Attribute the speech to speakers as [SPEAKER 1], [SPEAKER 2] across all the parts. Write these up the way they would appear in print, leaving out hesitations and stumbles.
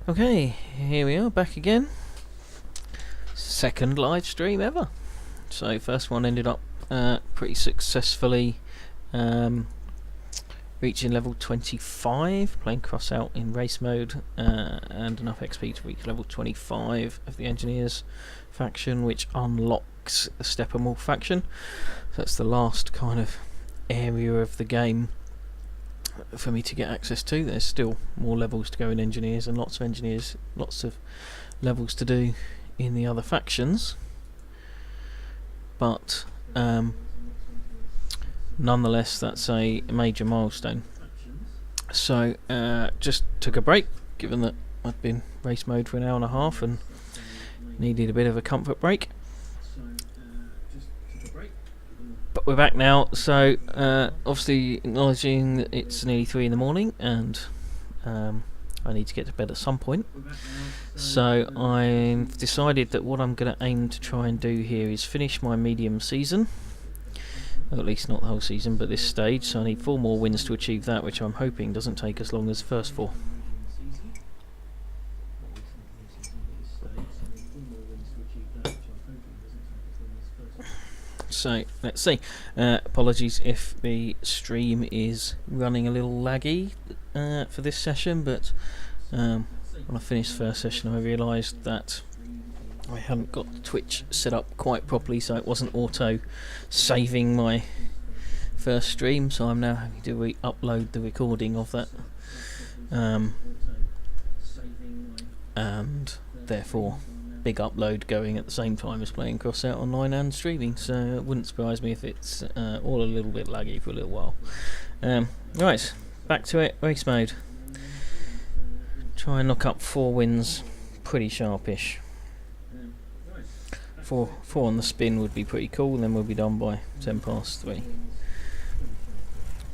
[SPEAKER 1] Okay, here we are back again. Second live stream ever. So first one ended up pretty successfully, reaching level 25, playing Crossout in race mode, and enough XP to reach level 25 of the Engineers faction, which unlocks the Steppenwolf faction. So that's the last kind of area of the game for me to get access to. There's still more levels to go in Engineers, and lots of levels to do in the other factions, but nonetheless that's a major milestone. So just took a break, given that I'd been race mode for an hour and a half and needed a bit of a comfort break. But we're back now, so obviously acknowledging that it's nearly 3 in the morning and I need to get to bed at some point. So I've decided that what I'm going to aim to try and do here is finish my medium season. Well, at least not the whole season, but this stage. So I need 4 more wins to achieve that, which I'm hoping doesn't take as long as the first 4. So let's see. Apologies if the stream is running a little laggy for this session, but when I finished first session I realised that I hadn't got Twitch set up quite properly, so it wasn't auto saving my first stream, so I'm now having to re-upload the recording of that, and therefore big upload going at the same time as playing Crossout online and streaming, so it wouldn't surprise me if it's all a little bit laggy for a little while. Right, back to it, race mode. Try and knock up 4 wins, pretty sharpish. 4 on the spin would be pretty cool, and then we'll be done by 10 past 3.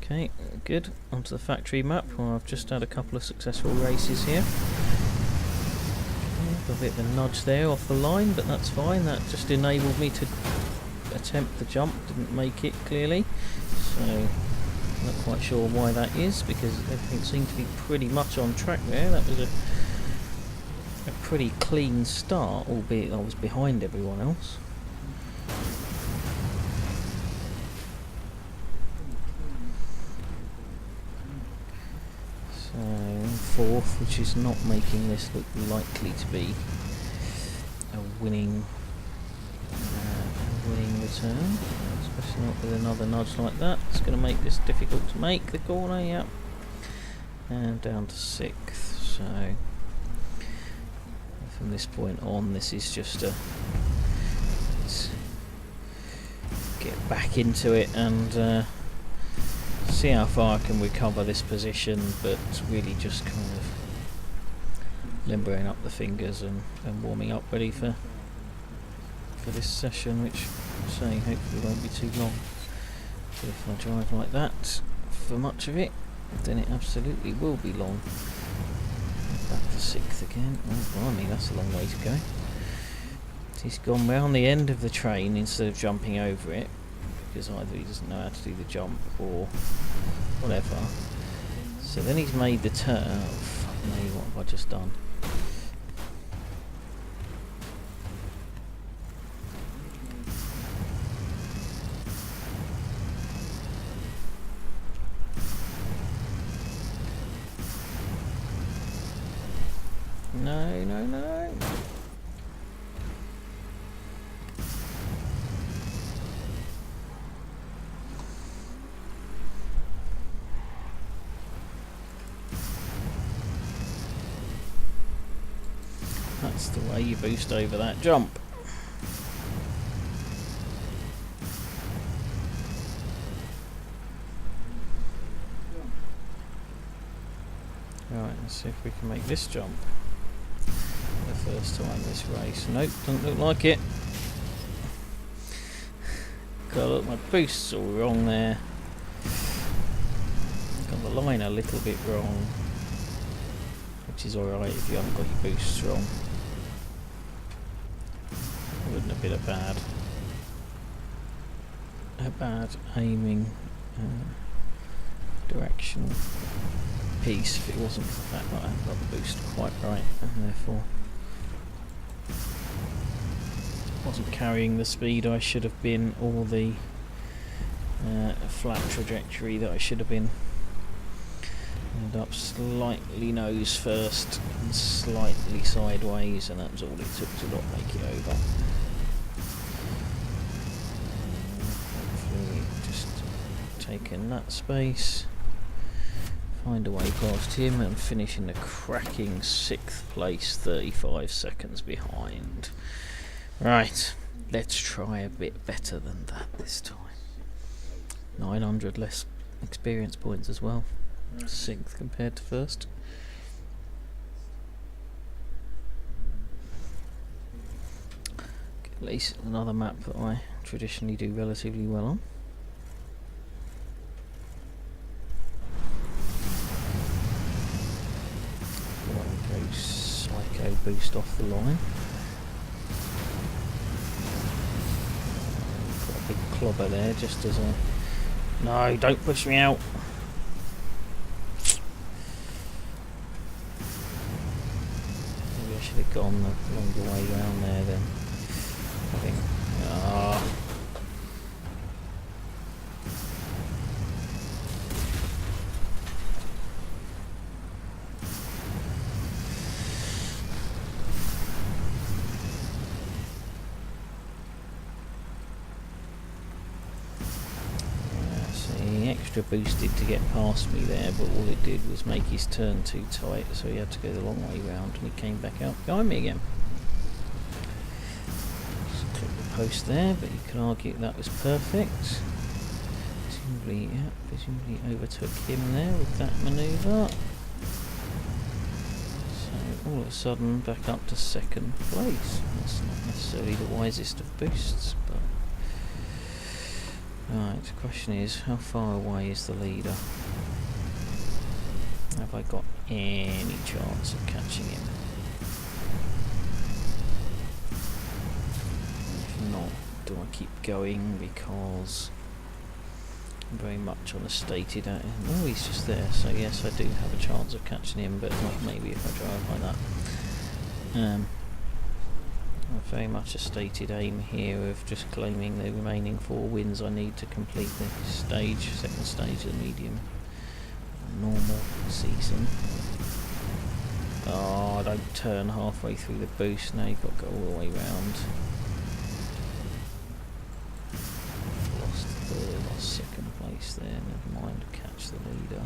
[SPEAKER 1] Okay, good. Onto the factory map, where I've just had a couple of successful races here. A bit of a nudge there off the line, but that's fine. That just enabled me to attempt the jump. Didn't make it clearly, so not quite sure why that is, because everything seemed to be pretty much on track there. That was a pretty clean start, albeit I was behind everyone else. So 4th, which is not making this look likely to be a winning return, especially not with another nudge like that. It's going to make this difficult to make the corner, yeah. And down to 6th, so from this point on this is just a let's get back into it and see how far I can recover this position, but really just kind of limbering up the fingers and warming up ready for this session, which I'm saying hopefully won't be too long. But if I drive like that for much of it, then it absolutely will be long. Back to 6th again. Oh blimey, that's a long way to go. He's gone round the end of the train instead of jumping over it, because either he doesn't know how to do the jump or whatever. So then he's made the turn. Oh, fuck me, what have I just done? No, no, no. That's the way you boost over that jump. Right, let's see if we can make this jump the first time this race. Nope, doesn't look like it. Got look, my boost's all wrong there. Got the line a little bit wrong, which is alright if you haven't got your boosts wrong. Wouldn't have been a bad aiming directional piece if it wasn't for the fact that I haven't got the boost quite right, and therefore wasn't carrying the speed I should have been, or the flat trajectory that I should have been. Ended up slightly nose first and slightly sideways, and that was all it took to not make it over. Hopefully just taking that space, find a way past him and finish in the cracking 6th place, 35 seconds behind. Right, let's try a bit better than that this time. 900 less experience points as well. 6th compared to 1st. At least another map that I traditionally do relatively well on. One goes psycho boost off the line. Got a big clobber there just as a... No, don't push me out. Maybe I should have gone the longer way round there then. I think. Extra boosted to get past me there, but all it did was make his turn too tight, so he had to go the long way round, and he came back out behind me again. Just click the post there, but you can argue that was perfect. Presumably overtook him there with that manoeuvre. So all of a sudden back up to 2nd place. That's not necessarily the wisest of boosts, but right, the question is, how far away is the leader? Have I got any chance of catching him? If not, do I keep going because I'm very much on a stated... oh, he's just there, so yes, I do have a chance of catching him, but not maybe if I drive like that. Very much a stated aim here of just claiming the remaining 4 wins I need to complete the stage, 2nd stage of the medium normal season. Oh, don't turn halfway through the boost, now you've got to go all the way round. Lost 2nd place there, never mind, catch the leader.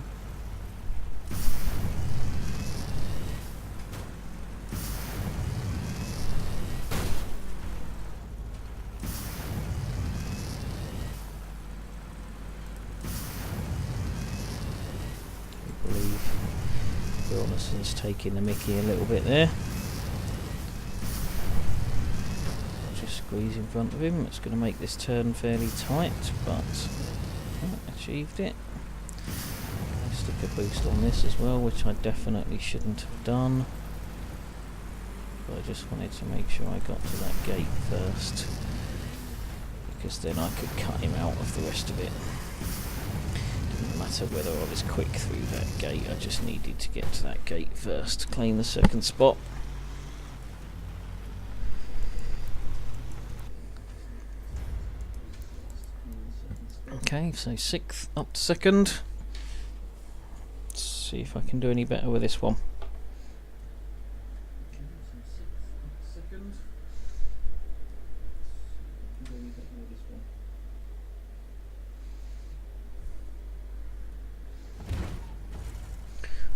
[SPEAKER 1] Ronison's taking the mickey a little bit there. Just squeeze in front of him. It's going to make this turn fairly tight, but achieved it. I'll stick a boost on this as well, which I definitely shouldn't have done. But I just wanted to make sure I got to that gate first, because then I could cut him out of the rest of it. Didn't matter whether I was quick through that gate, I just needed to get to that gate first to claim the 2nd spot. Okay, so 6th up to 2nd. Let's see if I can do any better with this one.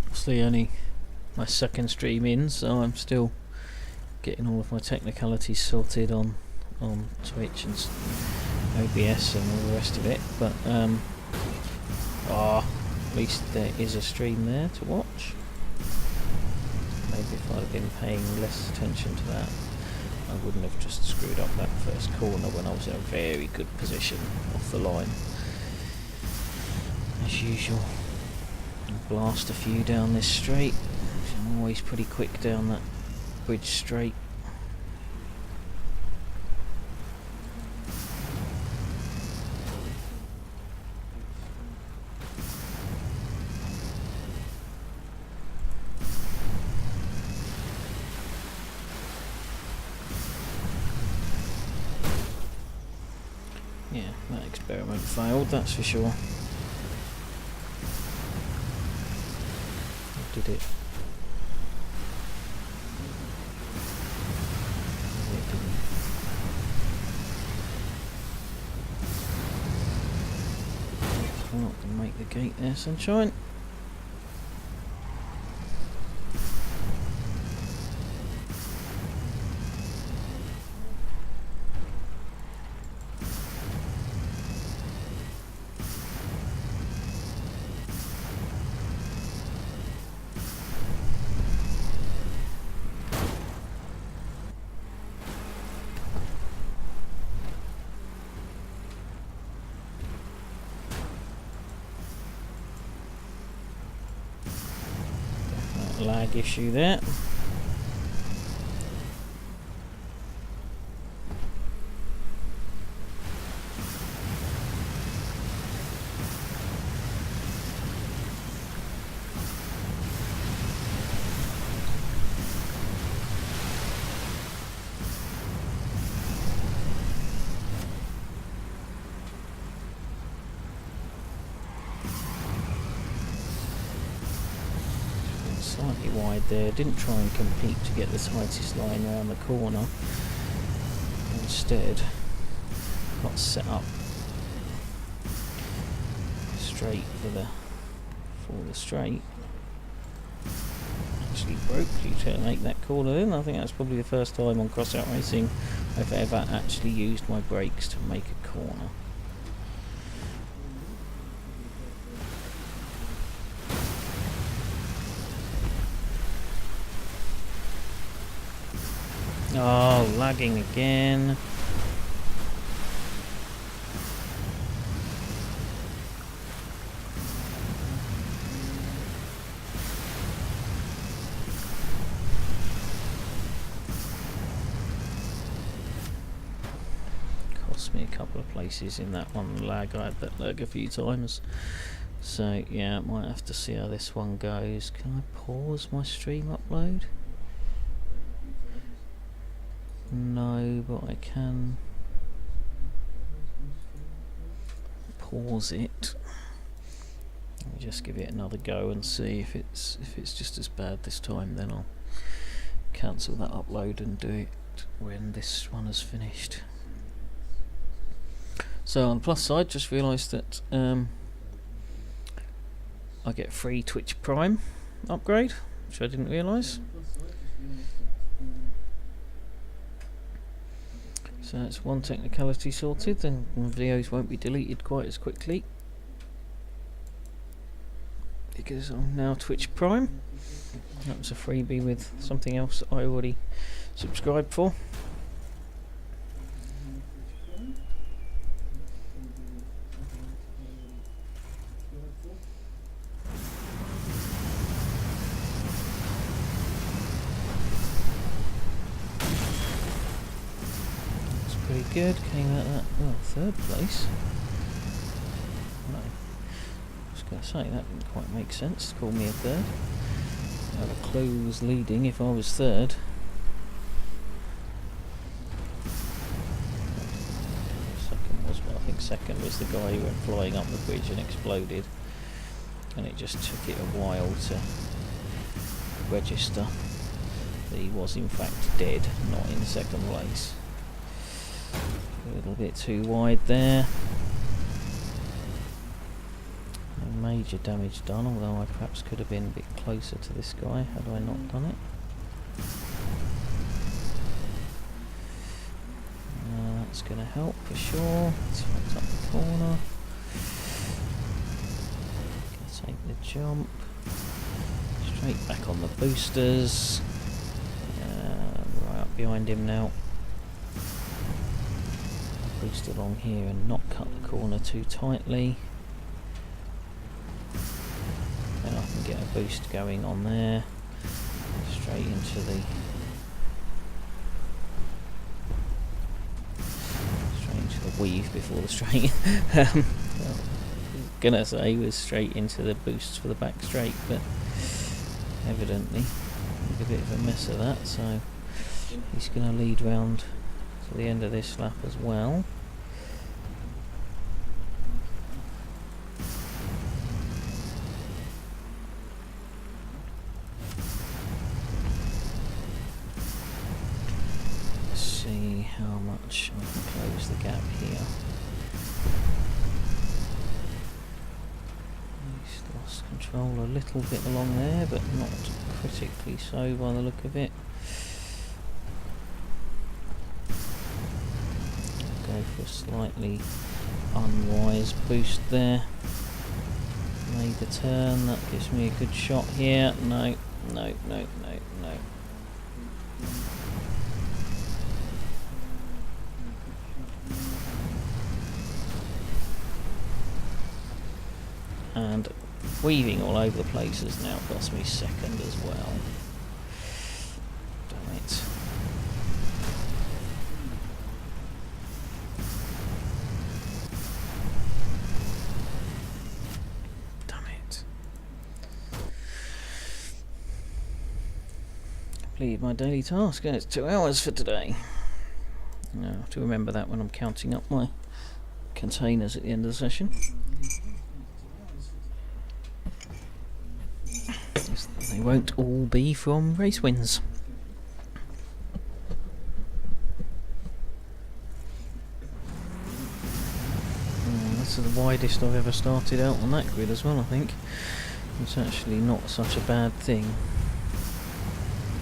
[SPEAKER 1] Obviously only my 2nd stream in, so I'm still getting all of my technicalities sorted on Twitch and OBS and all the rest of it, but at least there is a stream there to watch. Maybe if I'd have been paying less attention to that, I wouldn't have just screwed up that first corner when I was in a very good position off the line. As usual, I'll blast a few down this straight. I'm always pretty quick down that bridge straight. experiment failed, that's for sure. Or did it? It didn't. I'm not going to make the gate there, sunshine. Lag issue there. Slightly wide there, didn't try and compete to get the tightest line around the corner. Instead, got set up straight for the straight. Actually broke due to make that corner in. I think that's probably the first time on Crossout Racing I've ever actually used my brakes to make a corner. Oh, lagging again. Cost me a couple of places in that one lag. I had that lag a few times. So yeah, might have to see how this one goes. Can I pause my stream upload? No, but I can pause it. Let me just give it another go and see if it's just as bad this time. Then I'll cancel that upload and do it when this one is finished. So on the plus side, just realised that I get free Twitch Prime upgrade, which I didn't realise. So that's one technicality sorted, then videos won't be deleted quite as quickly because I'm now Twitch Prime. That was a freebie with something else that I already subscribed for. Pretty good, came out that, well, third place. No, I was going to say that didn't quite make sense to call me a third. I have a clue who was leading if I was third. Second was, well, I think second was the guy who went flying up the bridge and exploded, and it just took it a while to register that he was in fact dead, not in second place. A little bit too wide there. No major damage done, although I perhaps could have been a bit closer to this guy had I not done it. That's going to help for sure. Let's hook up the corner. Gonna take the jump. Straight back on the boosters. Right up behind him now. Boost along here and not cut the corner too tightly. Then I can get a boost going on there. Straight into the weave before the straight. Well, gonna say was straight into the boosts for the back straight, but evidently made a bit of a mess of that, so he's gonna lead round to the end of this lap as well. how much I can close the gap here. He's lost control a little bit along there, but not critically so by the look of it. I'll go for a slightly unwise boost there. Made the turn, that gives me a good shot here. No. And weaving all over the place has now cost me second as well. Damn it. Completed my daily task, and it's 2 hours for today. I have to remember that when I'm counting up my containers at the end of the session. They won't all be from race wins. That's the widest I've ever started out on that grid as well, I think. It's actually not such a bad thing.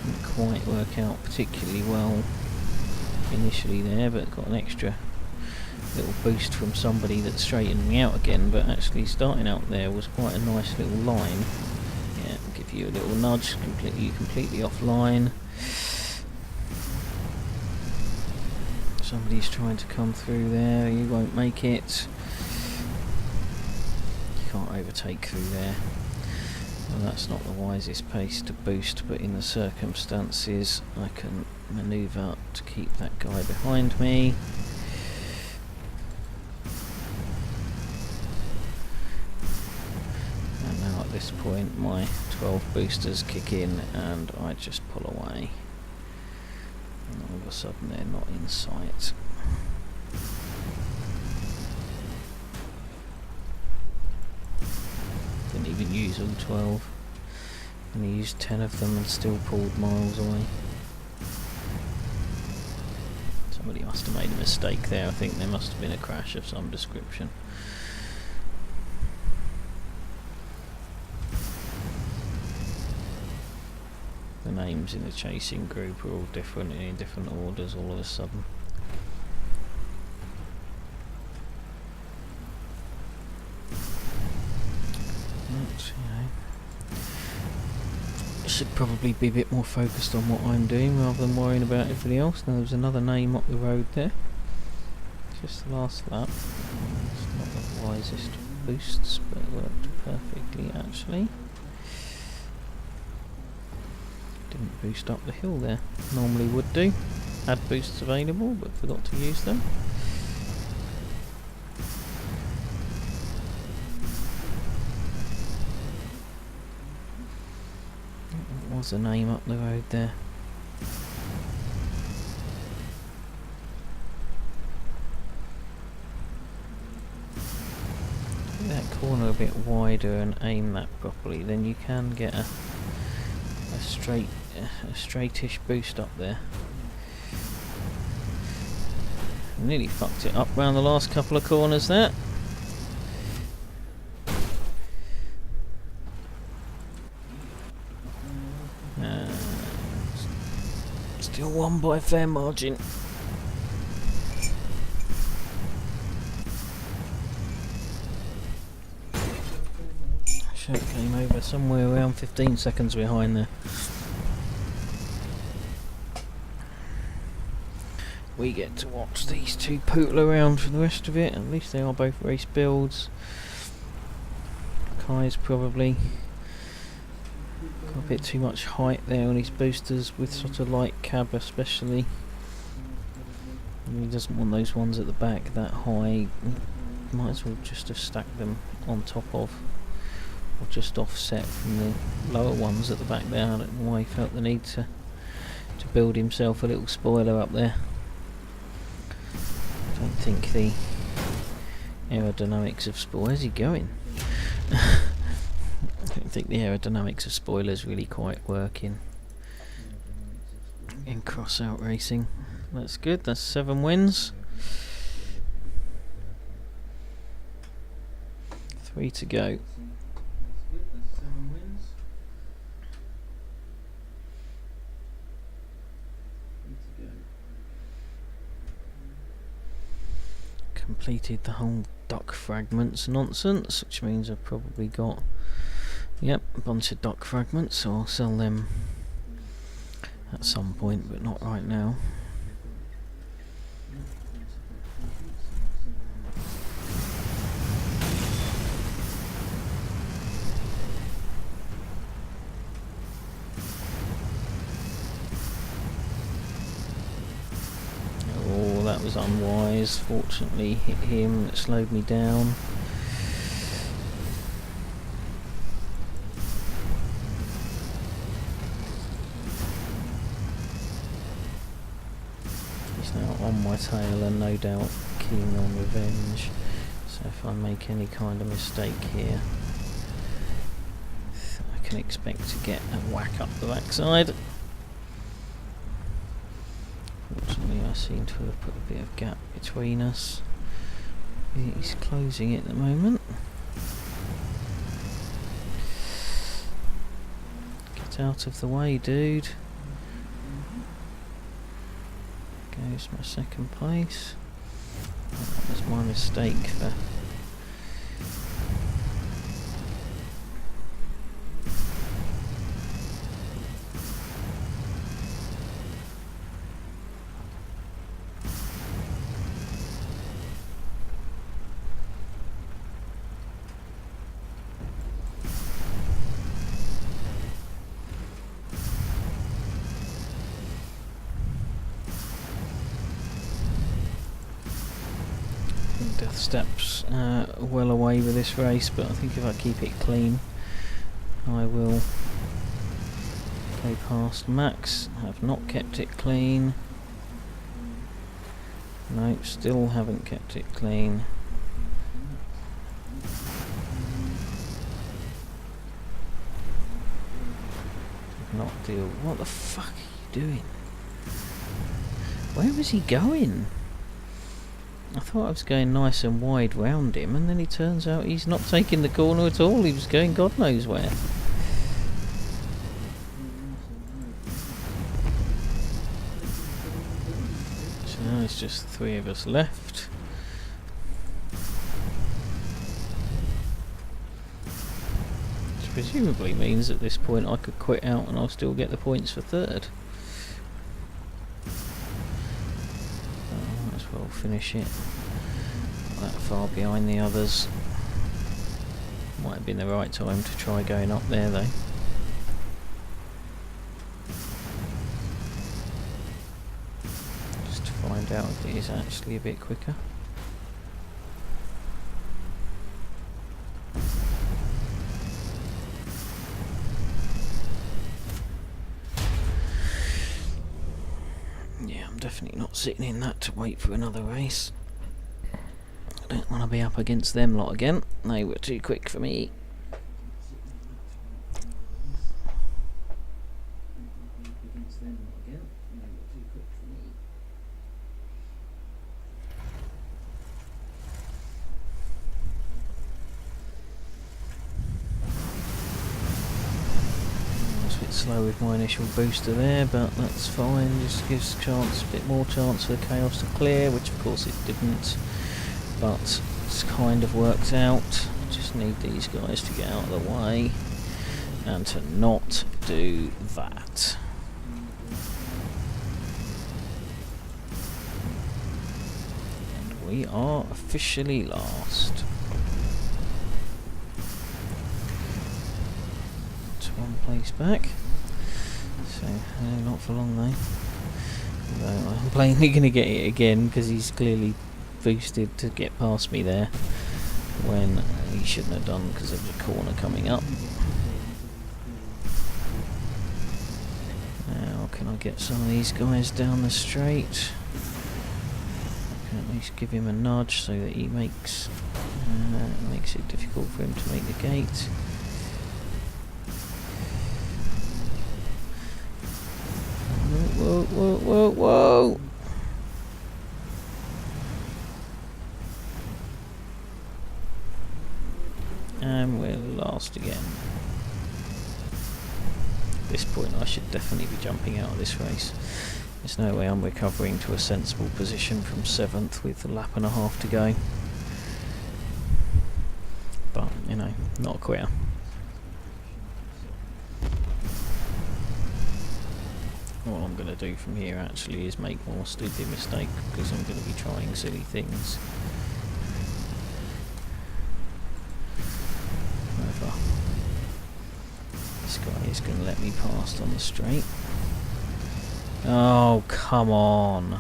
[SPEAKER 1] Didn't quite work out particularly well initially there, but got an extra little boost from somebody that straightened me out again, but actually starting out there was quite a nice little line. Yeah, give you a little nudge, completely offline. Somebody's trying to come through there, you won't make it. You can't overtake through there. Well, that's not the wisest pace to boost, but in the circumstances I can manoeuvre to keep that guy behind me. And now at this point my 12 boosters kick in and I just pull away. And all of a sudden they're not in sight. Didn't even use all 12. Only used 10 of them and still pulled miles away. Somebody must have made a mistake there. I think there must have been a crash of some description. The names in the chasing group are all different in different orders all of a sudden. Should probably be a bit more focused on what I'm doing rather than worrying about everybody else. Now there's another name up the road there. Just the last lap. It's not the wisest boosts, but it worked perfectly actually. Didn't boost up the hill there. Normally would do. Had boosts available, but forgot to use them. What's the name up the road there? Take that corner a bit wider and aim that properly, then you can get a straightish boost up there. Nearly fucked it up round the last couple of corners there. Still won by a fair margin. Shirt came over somewhere around 15 seconds behind there. We get to watch these two poodle around for the rest of it. At least they are both race builds. Kai's probably got a bit too much height there on his boosters with sort of light cab especially. And he doesn't want those ones at the back that high. Might as well just have stacked them on top of, or just offset from the lower ones at the back there. I don't know why he felt the need to build himself a little spoiler up there. I don't think the aerodynamics of where's he going? I don't think the aerodynamics of spoilers really quite work in Crossout Racing. That's good. That's 7 wins. 3 to go. Completed the whole dock fragments nonsense, which means I've probably got, yep, a bunch of dock fragments, so I'll sell them at some point, but not right now. Oh, that was unwise. Fortunately hit him, it slowed me down. He's now on my tail and no doubt keen on revenge. So if I make any kind of mistake here, I can expect to get a whack up the backside. Fortunately I seem to have put a bit of gap between us. He's closing it at the moment. Get out of the way, dude. Goes my second place. That was my mistake for Death Steps well away with this race, but I think if I keep it clean I will go past Max. I have not kept it clean. No, still haven't kept it clean. Not deal. What the fuck are you doing? Where was he going? I thought I was going nice and wide round him, and then he turns out he's not taking the corner at all. He was going God knows where. So now it's just 3 of us left. Which presumably means at this point I could quit out and I'll still get the points for 3rd. Might as well finish it. Not that far behind the others. Might have been the right time to try going up there though. Just to find out if it is actually a bit quicker. Yeah, I'm definitely not sitting in that to wait for another race. I don't want to be up against them lot again. They were too quick for me. I was a bit slow with my initial booster there, but that's fine. Just gives a bit more chance for chaos to clear, which of course it didn't. But it's kind of worked out. Just need these guys to get out of the way and to not do that. And we are officially last. It's 1 place back. So not for long though. Although I'm plainly going to get it again because he's clearly boosted to get past me there when he shouldn't have done because of the corner coming up. Now can I get some of these guys down the straight? I can at least give him a nudge so that he makes it difficult for him to make the gate. Whoa, whoa, whoa, whoa! past again. At this point I should definitely be jumping out of this race. There's no way I'm recovering to a sensible position from 7th with a lap and a half to go. But, you know, not a quitter. What I'm going to do from here actually is make more stupid mistakes, because I'm going to be trying silly things. However, this guy is going to let me past on the straight. Oh, come on.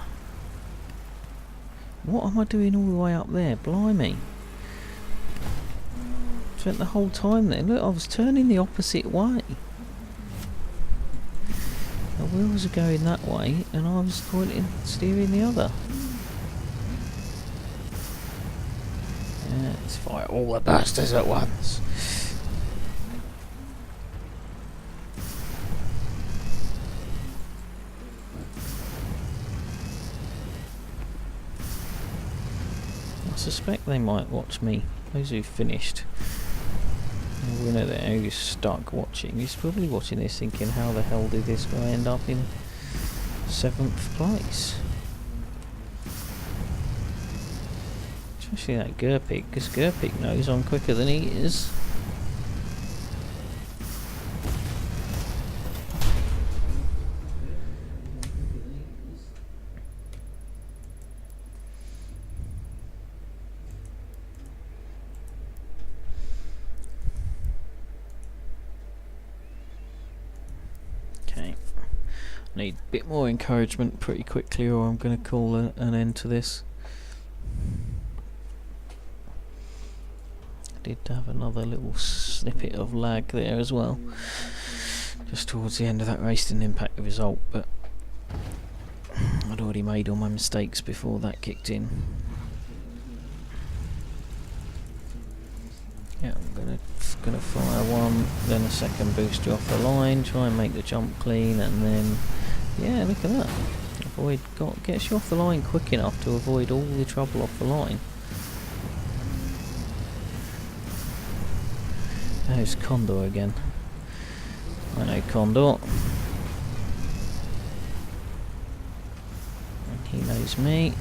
[SPEAKER 1] What am I doing all the way up there? Blimey. Spent the whole time there. Look, I was turning the opposite way. The wheels are going that way and I was steering the other. Yeah, let's fire all the bastards at once. I suspect they might watch me. Those who finished. The winner there who's stuck watching, he's probably watching this thinking, how the hell did this guy end up in 7th place? Especially that Gerpig, because Gerpig knows I'm quicker than he is. Need a bit more encouragement pretty quickly or I'm going to call an end to this. I did have another little snippet of lag there as well. Just towards the end of that race, didn't impact the result, but I'd already made all my mistakes before that kicked in. Yeah, I'm gonna fire one, then a second booster off the line, try and make the jump clean, and then yeah, look at that. Gets you off the line quick enough to avoid all the trouble off the line. There's Condor again. I know Condor. And he knows me.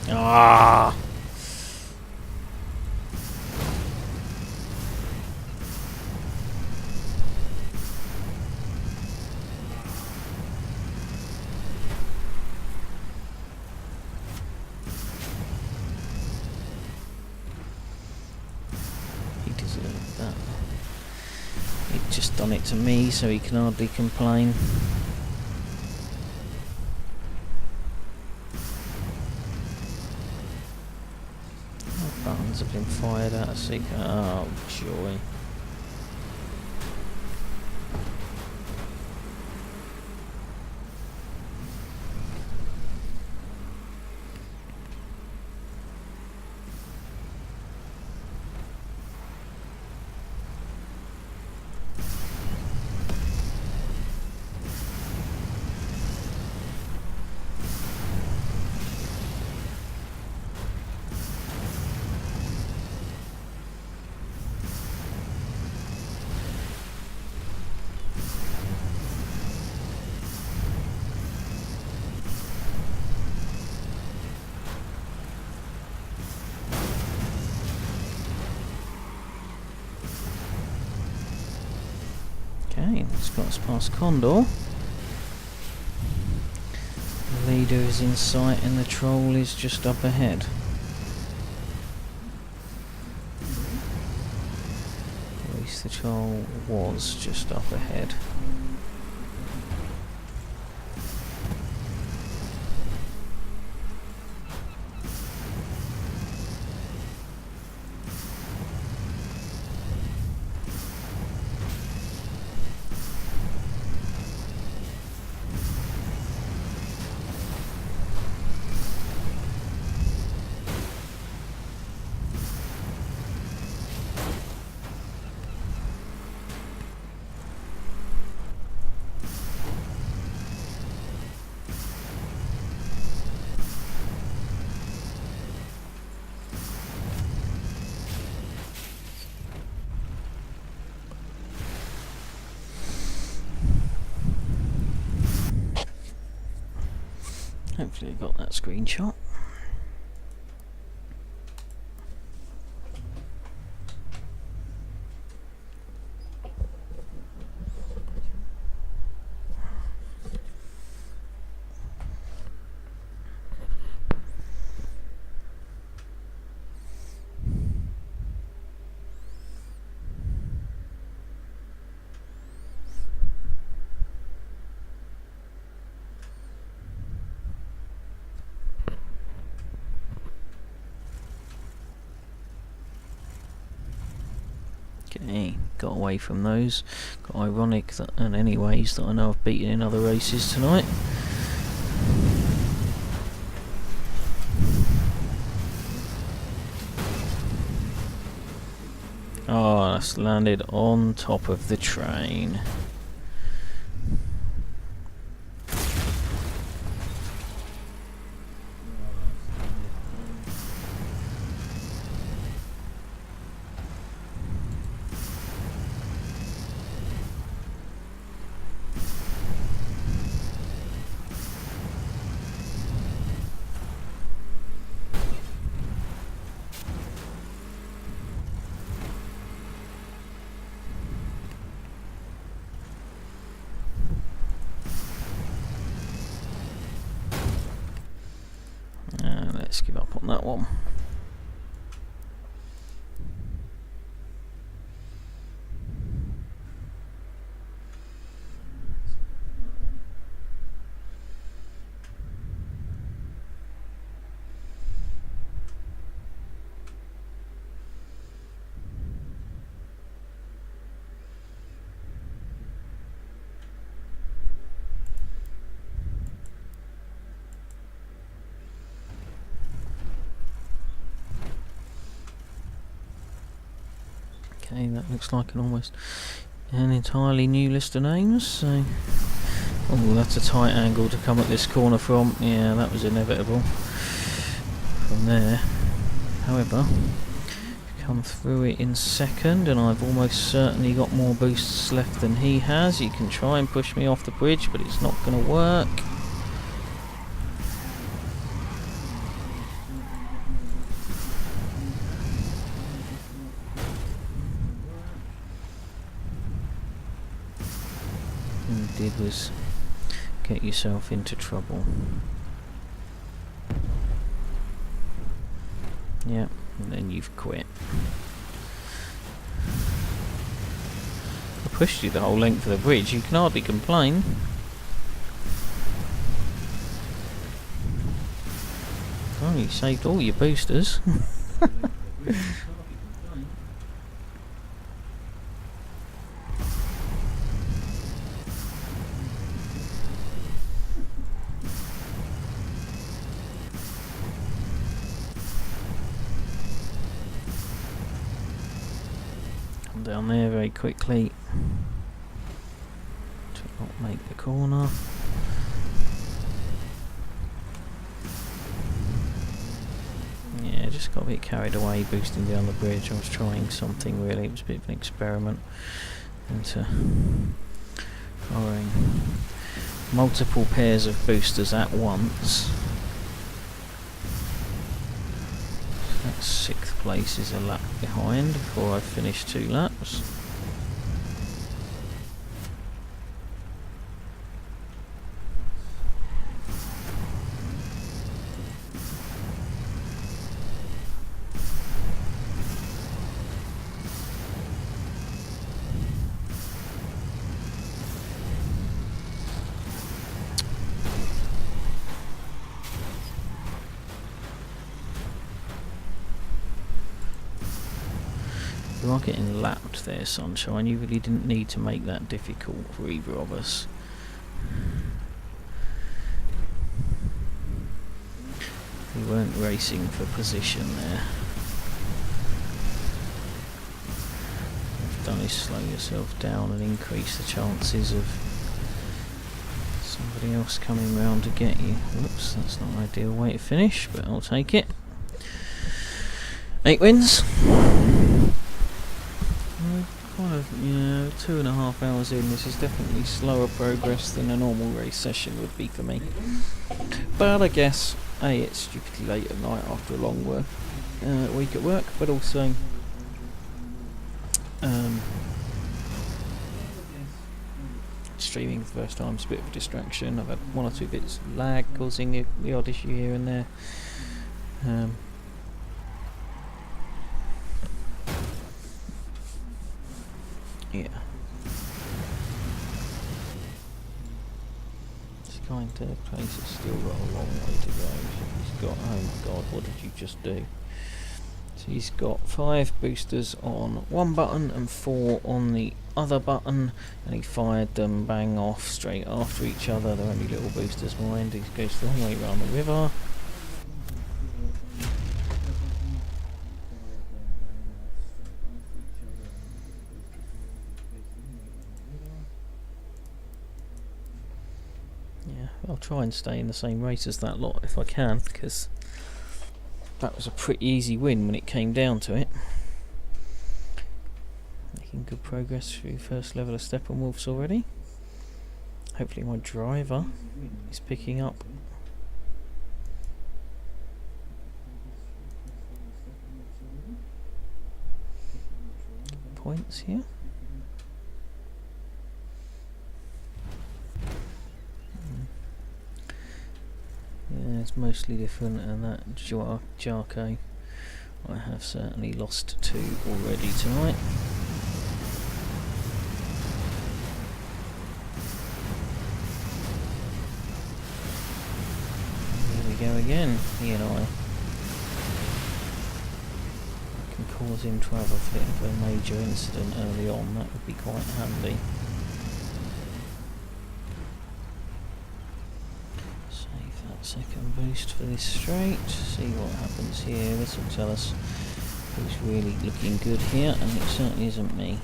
[SPEAKER 1] Ah! He deserved that. He'd just done it to me, so he can hardly complain. Buttons have been fired out of sequence. Oh, joy. Okay, it's got us past Condor. The leader is in sight and the troll is just up ahead. At least the troll was just up ahead. Hopefully I got that screenshot. Okay, got away from those. Got ironic that, and anyways, that I know I've beaten in other races tonight. Oh, that's landed on top of the train. Let's give up on that one. Okay, that looks like an entirely new list of names. So, oh, that's a tight angle to come at this corner from. Yeah, that was inevitable from there. However, come through it in second, and I've almost certainly got more boosts left than he has. You can try and push me off the bridge, but it's not going to work. Did was get yourself into trouble. Yeah, and then you've quit. I pushed you the whole length of the bridge, you can hardly complain. Oh, you saved all your boosters. Down there very quickly to not make the corner. Yeah, just got a bit carried away boosting down the bridge. I was trying something really, it was a bit of an experiment into firing multiple pairs of boosters at once. That 6th place is a lap behind before I finish 2 laps. You are getting lapped there, Sunshine. You really didn't need to make that difficult for either of us. We weren't racing for position there. What you've done is slow yourself down and increase the chances of somebody else coming round to get you. Whoops, that's not an ideal way to finish, but I'll take it. 8 wins. kind of, yeah, 2.5 hours in. This is definitely slower progress than a normal race session would be for me. But I guess, A, it's stupidly late at night after a long week at work, but also streaming for the first time is a bit of a distraction. I've had one or two bits of lag causing the odd issue here and there. Yeah. This kind of place has still got a long way to go. He's got, oh my god, what did you just do? So he's got 5 boosters on one button and 4 on the other button, and he fired them bang off straight after each other. They're only little boosters, mind. He goes the whole way around the river. Yeah, I'll try and stay in the same race as that lot if I can, because that was a pretty easy win when it came down to it. Making good progress through first level of Steppenwolf's already. Hopefully my driver is picking up points here. Yeah, it's mostly different, and that Jarko I have certainly lost to already tonight. Here we go again, he and I can cause him to have a bit of a major incident early on. That would be quite handy. Second boost for this straight, see what happens here. This will tell us who's really looking good here, and it certainly isn't me.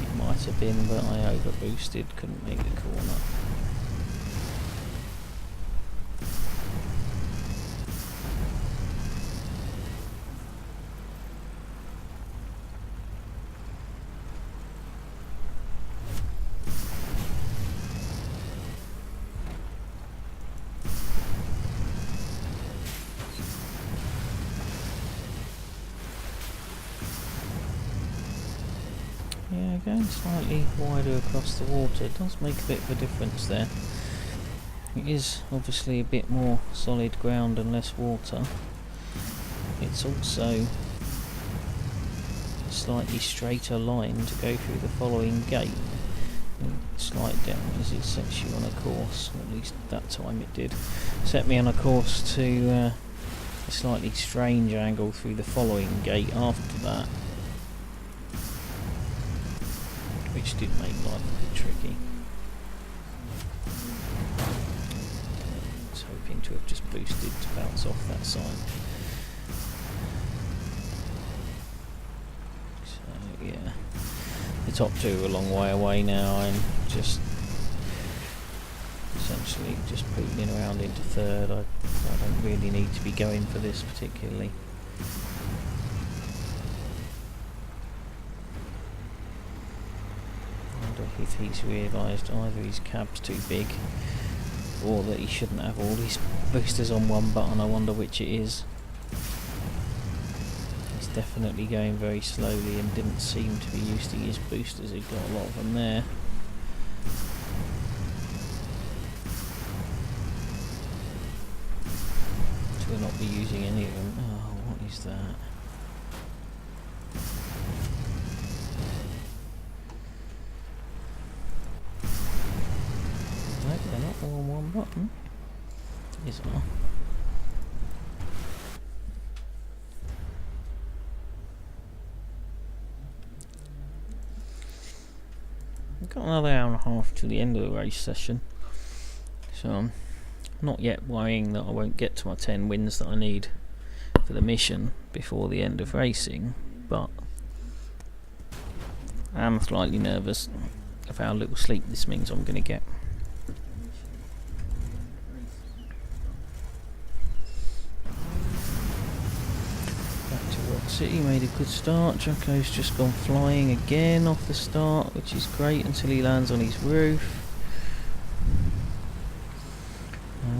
[SPEAKER 1] It might have been, but I over boosted, couldn't make the corner. Yeah, going slightly wider across the water does make a bit of a difference there. It is obviously a bit more solid ground and less water. It's also a slightly straighter line to go through the following gate. Slide down as it sets you on a course, or at least that time it did. Set me on a course to a slightly strange angle through the following gate after that, which did make life a bit tricky. I was hoping to have just boosted to bounce off that side. So yeah, the top two are a long way away now. I'm just essentially just pootling around into third. I don't really need to be going for this particularly. If he's realised either his cab's too big or that he shouldn't have all these boosters on one button. I wonder which it is. He's definitely going very slowly and didn't seem to be used to his boosters. He'd got a lot of them there. To not be using any of them. Oh, what is that? They're not all on one button. These are. We've got another hour and a half to the end of the race session, so I'm not yet worrying that I won't get to my 10 wins that I need for the mission before the end of racing, but I'm slightly nervous of how little sleep this means I'm going to get. City made a good start. Jocko's just gone flying again off the start, which is great until he lands on his roof.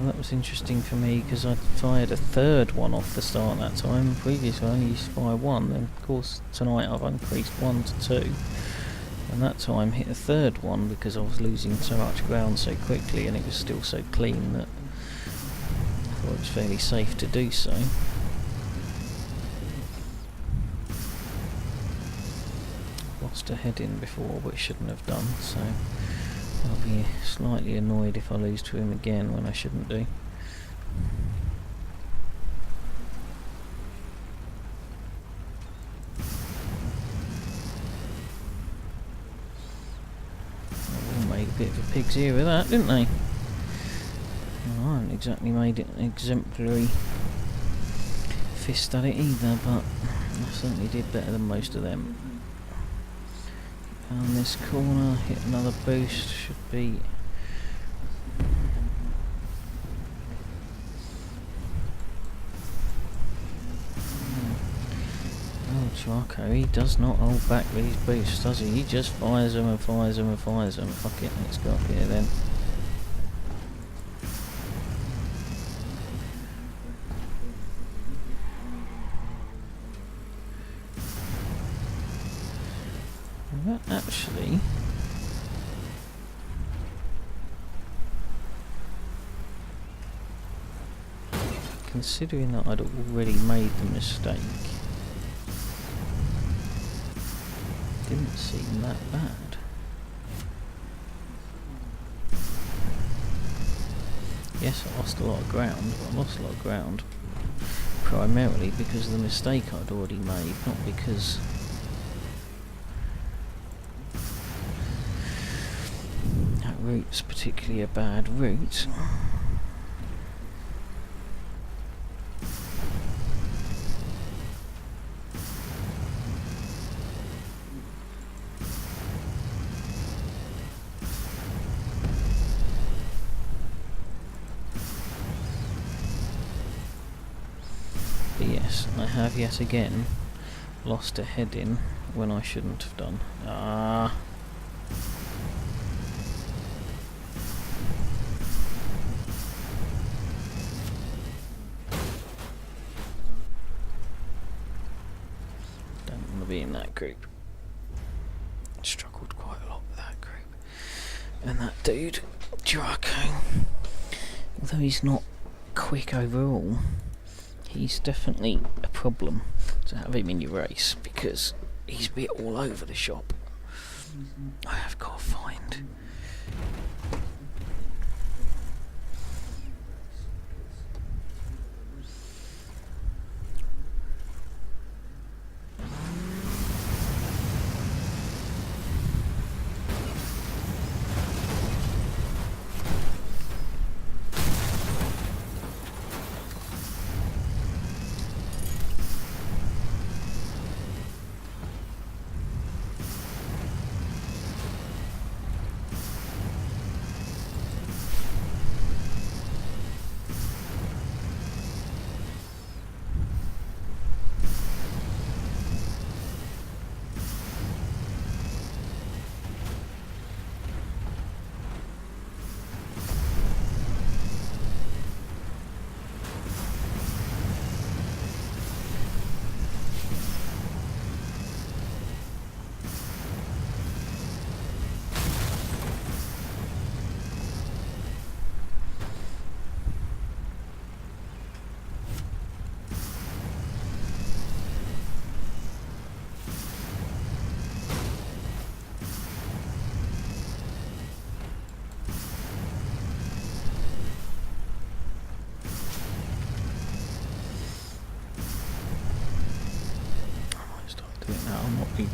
[SPEAKER 1] That was interesting for me because I fired a third one off the start that time. Previously I only used to fire one, then of course tonight I've increased 1 to 2. And that time hit a third one because I was losing so much ground so quickly and it was still so clean that I thought it was fairly safe to do so. Lost a head-in before, but shouldn't have done, so I'll be slightly annoyed if I lose to him again when I shouldn't do. They all made a bit of a pig's ear of that, didn't they? Well, I haven't exactly made it an exemplary fist at it either, but I certainly did better than most of them. Down this corner, hit another boost, should be oh, Charco, he does not hold back with his boosts, does he? He just fires them and fires them and fires them. Fuck it, let's go up here then. That actually considering that I'd already made the mistake, didn't seem that bad. Yes, I lost a lot of ground, but I lost a lot of ground primarily because of the mistake I'd already made, not because route's particularly a bad route. But yes, I have yet again lost a head-in when I shouldn't have done. Ah. Be in that group. Struggled quite a lot with that group. And that dude, Draco, although he's not quick overall, he's definitely a problem to have him in your race because he's a bit all over the shop. I have got to find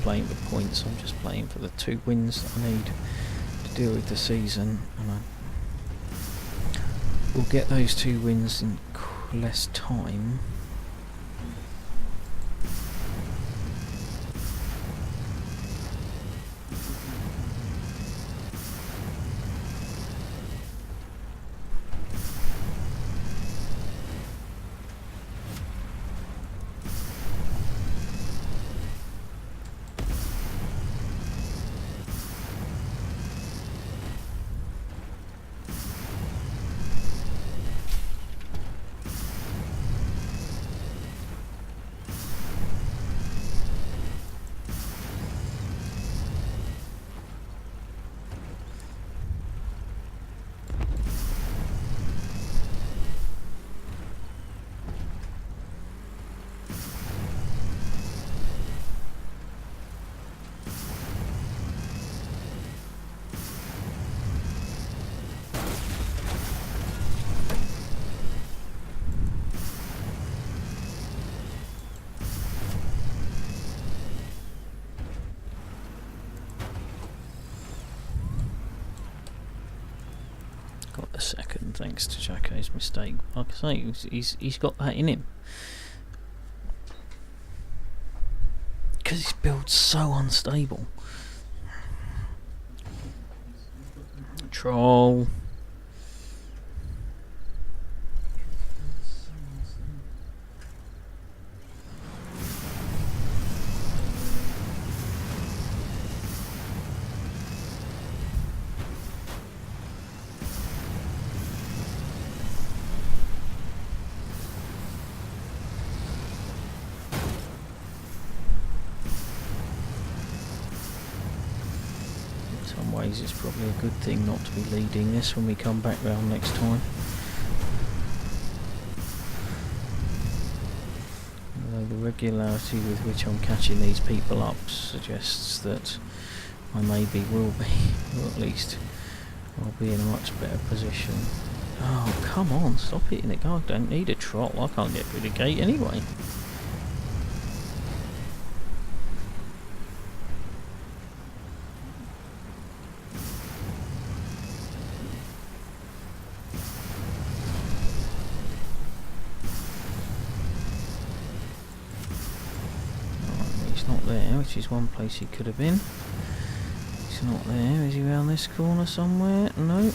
[SPEAKER 1] playing for points, I'm just playing for the 2 wins that I need to deal with the season, and I will get those 2 wins in less time. second, thanks to Jacko's mistake. Like I say, he's got that in him. Because his build's so unstable. Troll. It's probably a good thing not to be leading this when we come back round next time. Although the regularity with which I'm catching these people up suggests that I maybe will be, or at least I'll be in a much better position. Oh, come on, stop hitting it. I don't need a trot, I can't get through the gate anyway. Not there, which is one place he could have been. He's not there. Is he around this corner somewhere? No.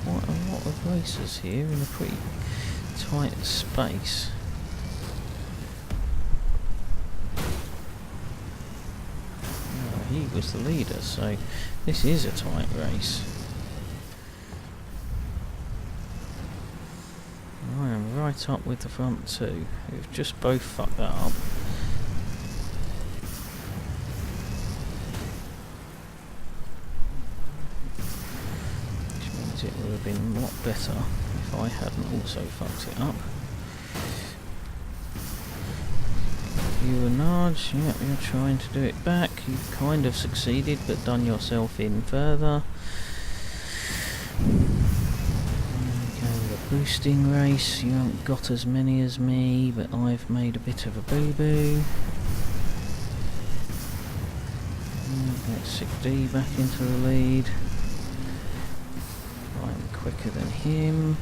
[SPEAKER 1] Quite a lot of racers here in a pretty tight space. He was the leader, so this is a tight race. I am right up with the front two, who've just both fucked that up. Which means it would have been a lot better if I hadn't also fucked it up. You a nudge, yep, you're trying to do it back. You've kind of succeeded, but done yourself in further. Go with a boosting race. You haven't got as many as me, but I've made a bit of a boo-boo. Get Sick D back into the lead. I'm quicker than him.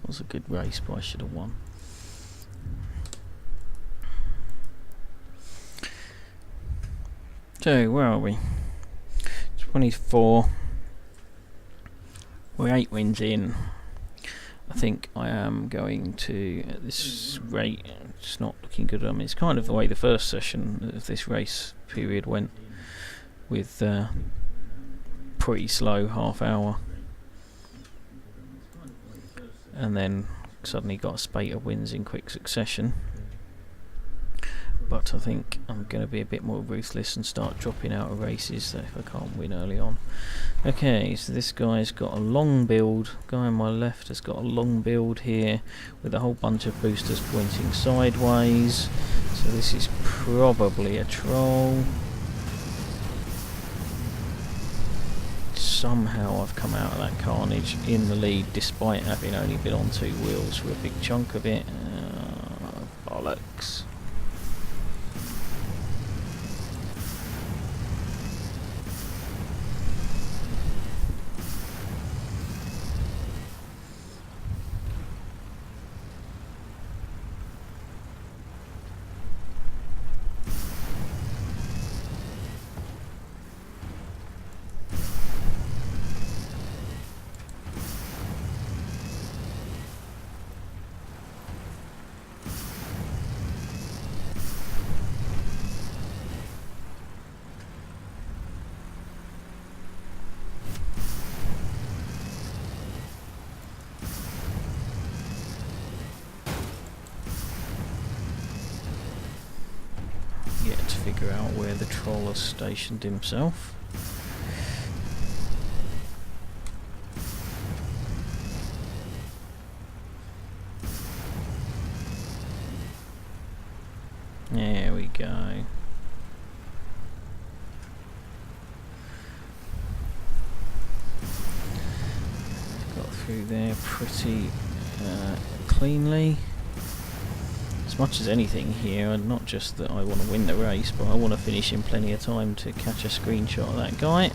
[SPEAKER 1] Was a good race, but I should have won. So, where are we? 24. We're 8 wins in. I think I am going to, at this rate, it's not looking good. I mean, it's kind of the way the first session of this race period went, with pretty slow half hour. And then suddenly got a spate of wins in quick succession. But I think I'm going to be a bit more ruthless and start dropping out of races if I can't win early on. Okay, so this guy's got a long build. Guy on my left has got a long build here with a whole bunch of boosters pointing sideways. So this is probably a troll. Somehow I've come out of that carnage in the lead despite having only been on 2 wheels for a big chunk of it. Bollocks. figure out where the troll has stationed himself. There we go. Got through there pretty cleanly. As much as anything here, and not just that I want to win the race, but I want to finish in plenty of time to catch a screenshot of that guy.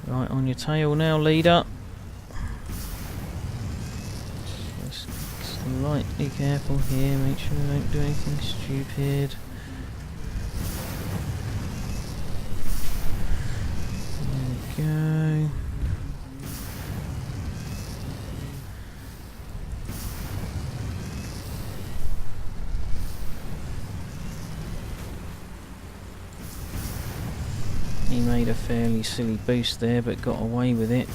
[SPEAKER 1] Right, on your tail now, leader. Just slightly careful here, make sure you don't do anything stupid. There we go. He made a fairly silly boost there, but got away with it.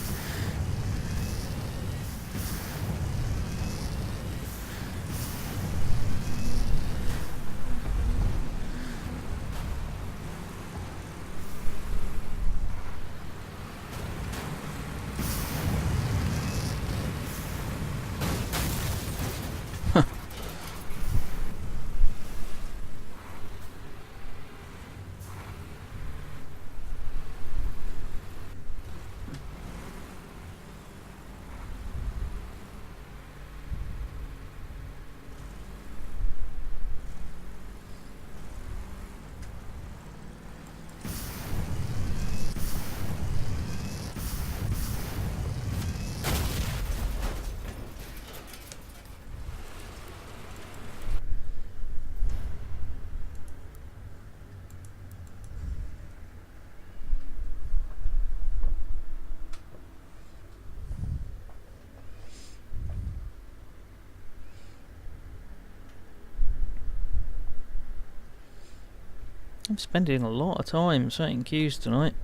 [SPEAKER 1] I'm spending a lot of time setting queues tonight.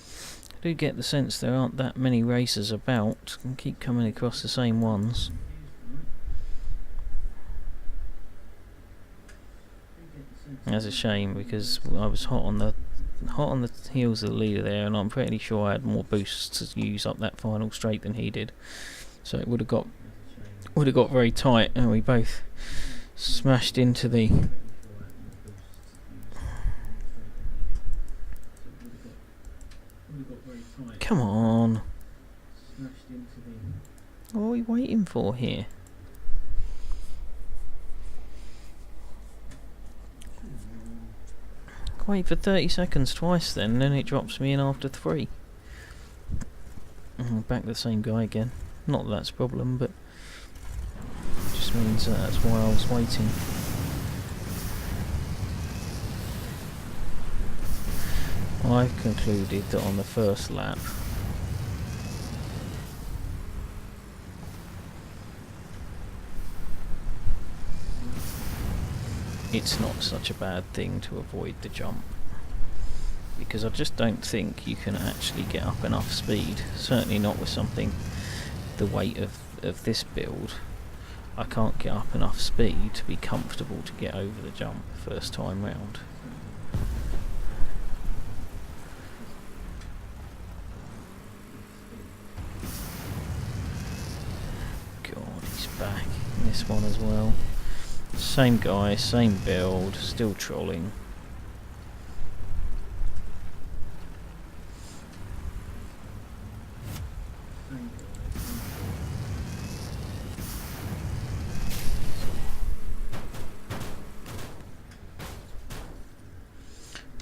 [SPEAKER 1] I do get the sense there aren't that many races about, and keep coming across the same ones. That's a shame, because I was hot on the heels of the leader there, and I'm pretty sure I had more boosts to use up that final straight than he did. So it would have got very tight, and we both smashed into the come on. What are we waiting for here? Wait for 30 seconds twice then it drops me in after 3. Back to the same guy again. Not that that's a problem, but just means that's why I was waiting. I've concluded that on the first lap it's not such a bad thing to avoid the jump, because I just don't think you can actually get up enough speed, certainly not with something the weight of this build. I can't get up enough speed to be comfortable to get over the jump first time round. God, he's back in this one as well. Same guy, same build, still trolling.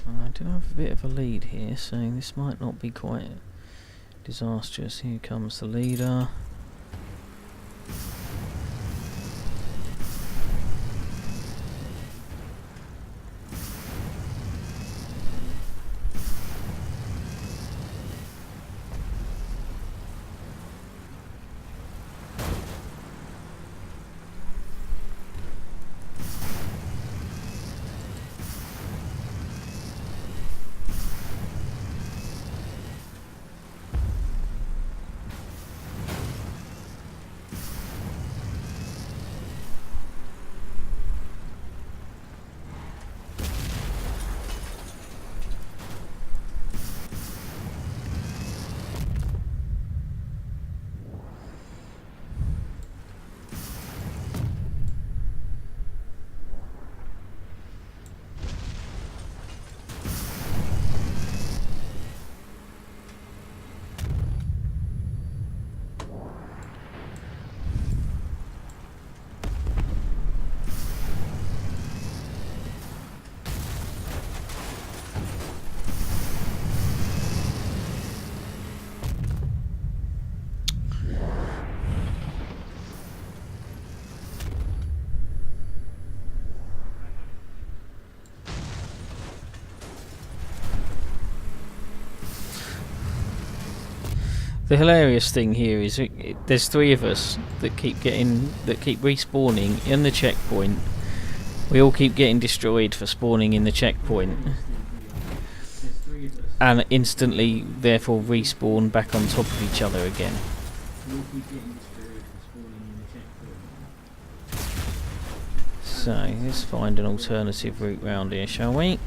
[SPEAKER 1] I do have a bit of a lead here, so this might not be quite disastrous. Here comes the leader. The hilarious thing here is there's 3 of us that keep respawning in the checkpoint. We all keep getting destroyed for spawning in the checkpoint, and instantly, therefore, respawn back on top of each other again. So let's find an alternative route round here, shall we?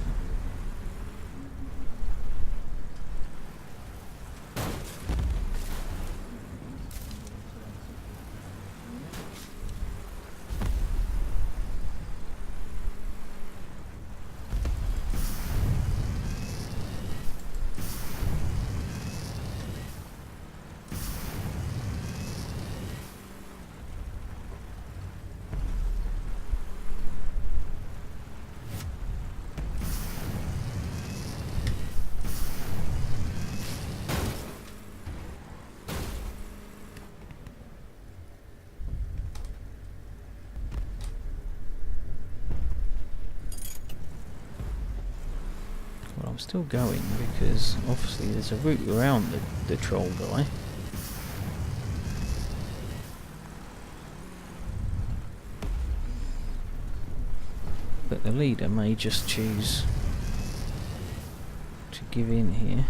[SPEAKER 1] I'm still going because obviously there's a route around the troll guy. But the leader may just choose to give in here.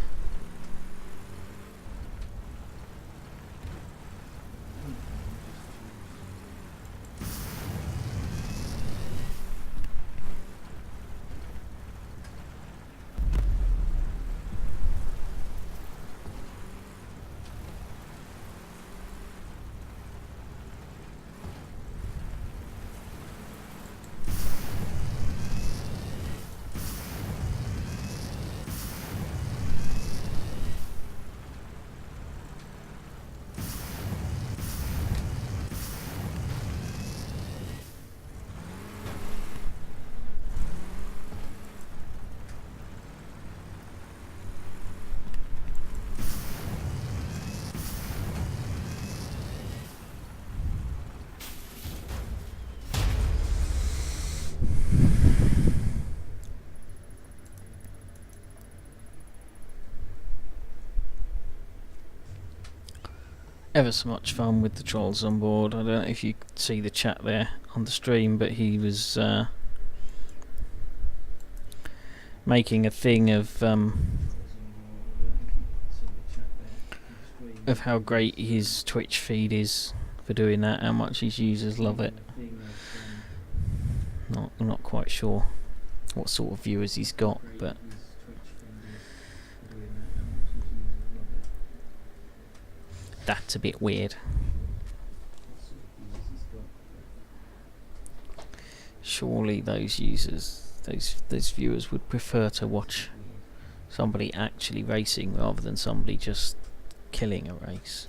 [SPEAKER 1] Ever so much fun with the trolls on board. I don't know if you could see the chat there on the stream, but he was making a thing of how great his Twitch feed is for doing that, how much his users love it. Not quite sure what sort of viewers he's got, but that's a bit weird. Surely those users, those viewers would prefer to watch somebody actually racing rather than somebody just killing a race.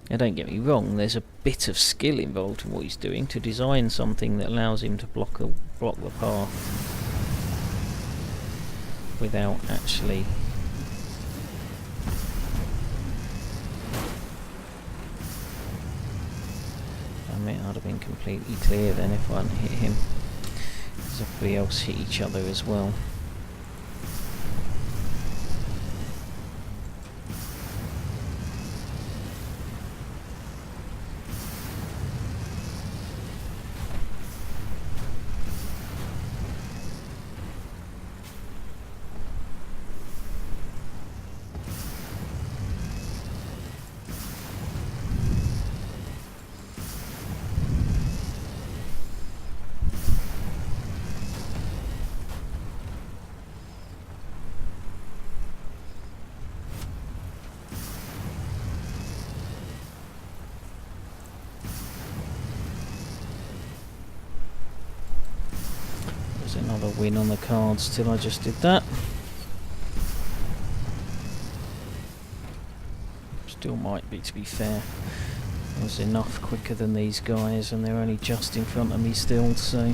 [SPEAKER 1] Now don't get me wrong, there's a bit of skill involved in what he's doing to design something that allows him to block the path without actually it would have been completely clear then if I hadn't hit him, because everybody else hit each other as well. Another win on the cards till I just did that. Still might be, to be fair. I was enough quicker than these guys and they're only just in front of me still, so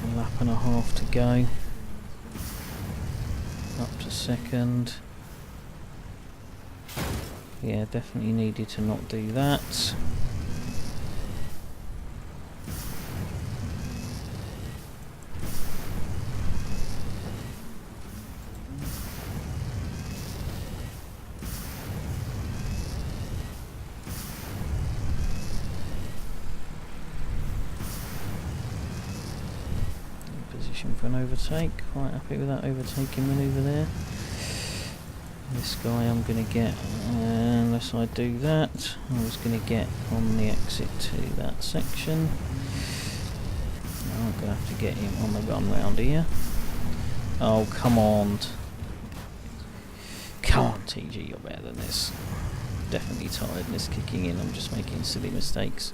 [SPEAKER 1] a lap and a half to go. Up to second. Yeah, definitely needed to not do that. Position for an overtake. Quite happy with that overtaking manoeuvre there. This guy I'm going to get, unless I do that, I was going to get on the exit to that section. Now I'm going to have to get him on the run round here. Oh, come on. Come on, TG, you're better than this. Definitely tiredness kicking in, I'm just making silly mistakes.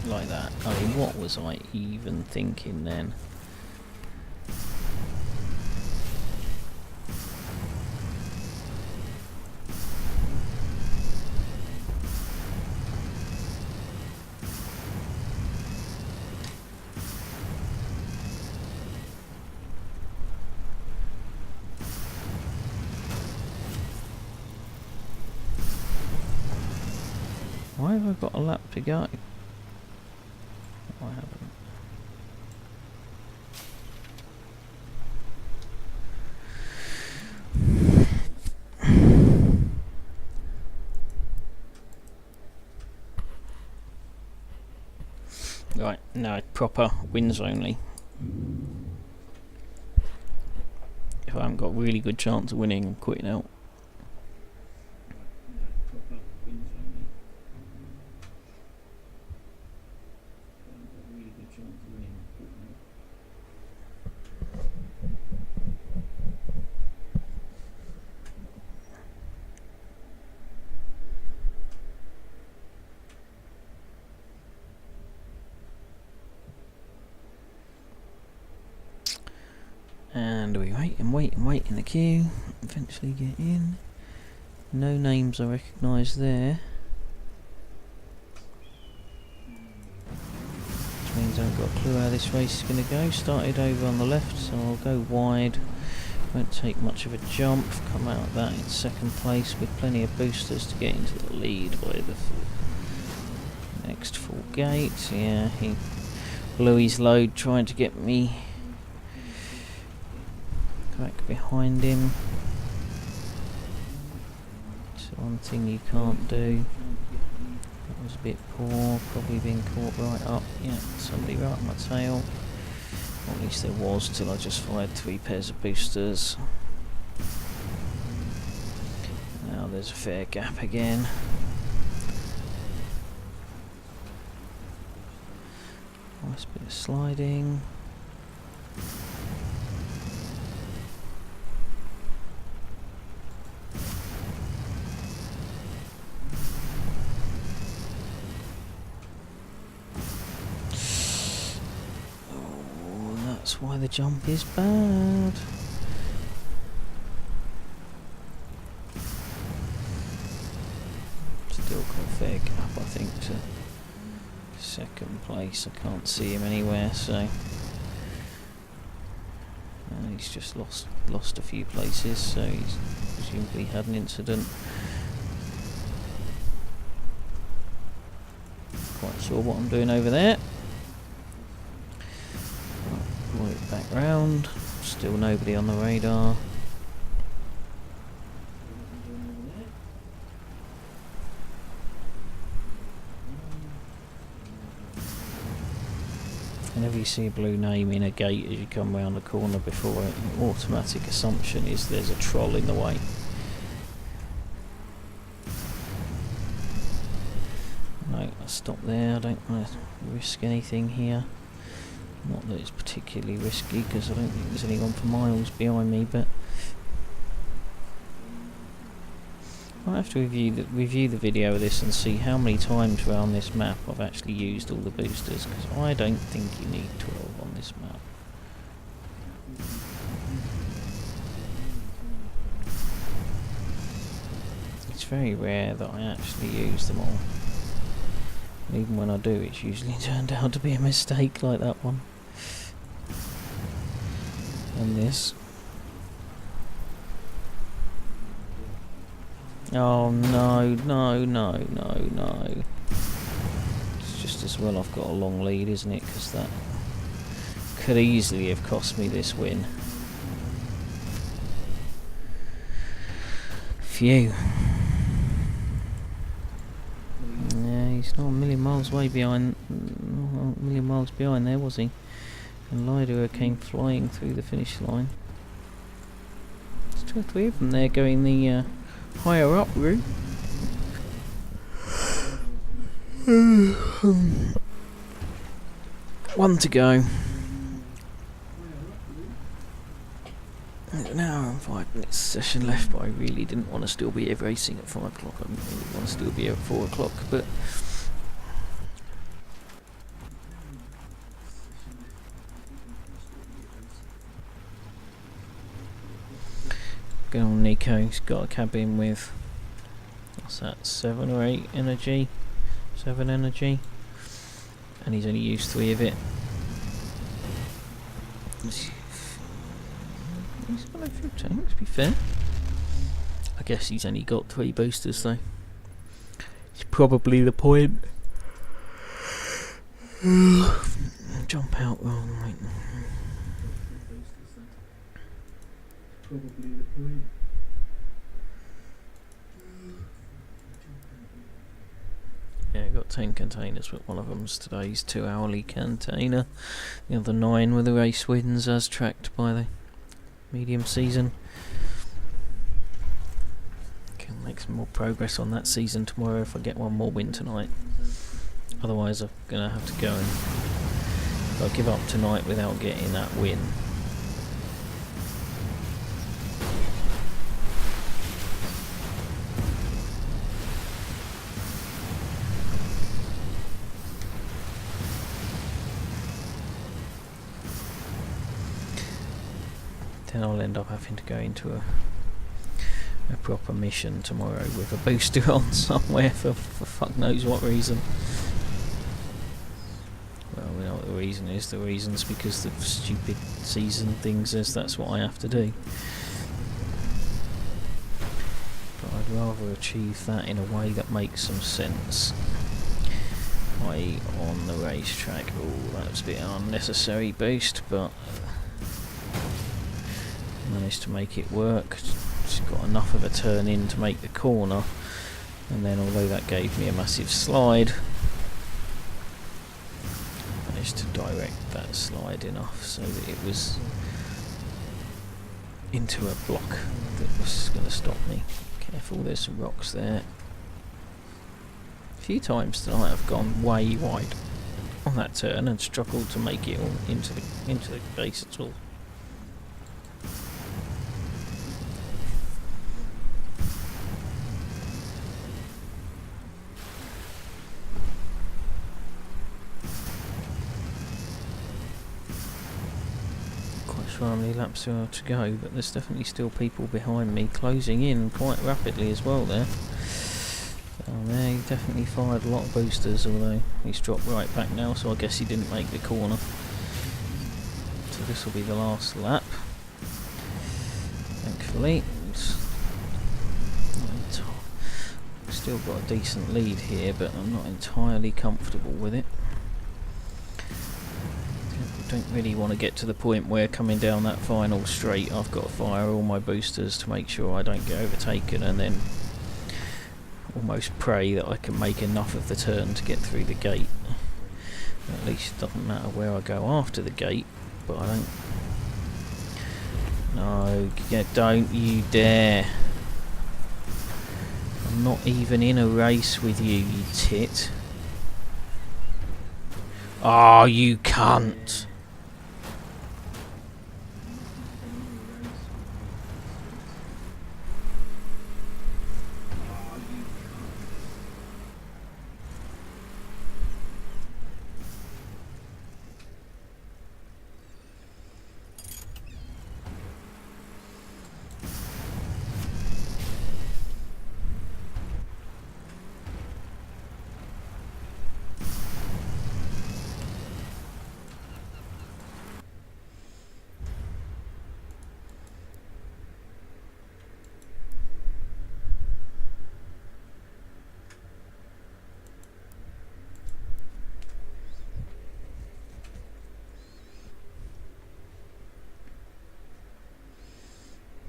[SPEAKER 1] Like that. I mean, what was I even thinking then? Why have I got a lap to go? I haven't. Right, no, proper wins only. If I haven't got a really good chance of winning, I'm quitting out. And we wait and wait and wait in the queue, eventually get in. No names I recognise there. Which means I haven't got a clue how this race is going to go. Started over on the left, so I'll go wide. Won't take much of a jump. Come out of that in second place with plenty of boosters to get into the lead by the next full gate. Yeah, he blew his load trying to get me back behind him. It's one thing you can't do. That was a bit poor, probably been caught right up. Yeah, somebody right up my tail. Or at least there was, till I just fired 3 pairs of boosters. Now there's a fair gap again. Nice bit of sliding. That's why the jump is bad. Still got a fair gap, I think, to second place. I can't see him anywhere, so he's just lost a few places, so he's presumably had an incident. Quite sure what I'm doing over there. Back round, still nobody on the radar. Whenever you see a blue name in a gate as you come round the corner before it, the automatic assumption is there's a troll in the way. No, I'll stop there, I don't want to risk anything here. Not that it's particularly risky, because I don't think there's anyone for miles behind me, but I'll have to review the video of this and see how many times around this map I've actually used all the boosters, because I don't think you need 12 on this map. It's very rare that I actually use them all. And even when I do, it's usually turned out to be a mistake, like that one. And this. Oh no, no, no, no, no. It's just as well I've got a long lead, isn't it? Because that could easily have cost me this win. Phew. miles way behind, not a million miles behind there, was he? And Lido came flying through the finish line. There's 2 or 3 of them there going the higher up route. One to go. An hour and 5 minutes session left, but I really didn't want to still be racing at 5 o'clock. I really want to still be at 4 o'clock, but good on Nico. He's got a cabin with, what's that, 7 or 8 energy, 7 energy, and he's only used 3 of it. He's got a few tanks, to be fair. I guess he's only got 3 boosters though. It's probably the point. Jump out wrong, right. Probably the point. Yeah, got 10 containers, but one of them's today's 2-hourly container. The other 9 were the race wins as tracked by the medium season. Can make some more progress on that season tomorrow if I get one more win tonight. Otherwise I'm gonna have to go and I'll give up tonight without getting that win. Then I'll end up having to go into a proper mission tomorrow with a booster on somewhere for fuck knows what reason. Well, we know what the reason is. The reason's because the stupid season thing says that's what I have to do. But I'd rather achieve that in a way that makes some sense. I.e. on the racetrack. Oh, that was a bit unnecessary boost, but managed to make it work. Just got enough of a turn in to make the corner, and then although that gave me a massive slide, managed to direct that slide enough so that it was into a block that was going to stop me. Careful, there's some rocks there. A few times tonight I've gone way wide on that turn and struggled to make it all into the base at all. How many laps there are to go, but there's definitely still people behind me closing in quite rapidly as well there. There, he definitely fired a lot of boosters, although he's dropped right back now, so I guess he didn't make the corner. So this will be the last lap, thankfully. Still got a decent lead here, but I'm not entirely comfortable with it. Don't really want to get to the point where coming down that final straight I've got to fire all my boosters to make sure I don't get overtaken, and then almost pray that I can make enough of the turn to get through the gate. At least it doesn't matter where I go after the gate, but I don't... No, don't you dare. I'm not even in a race with you, you tit. Oh, you cunt.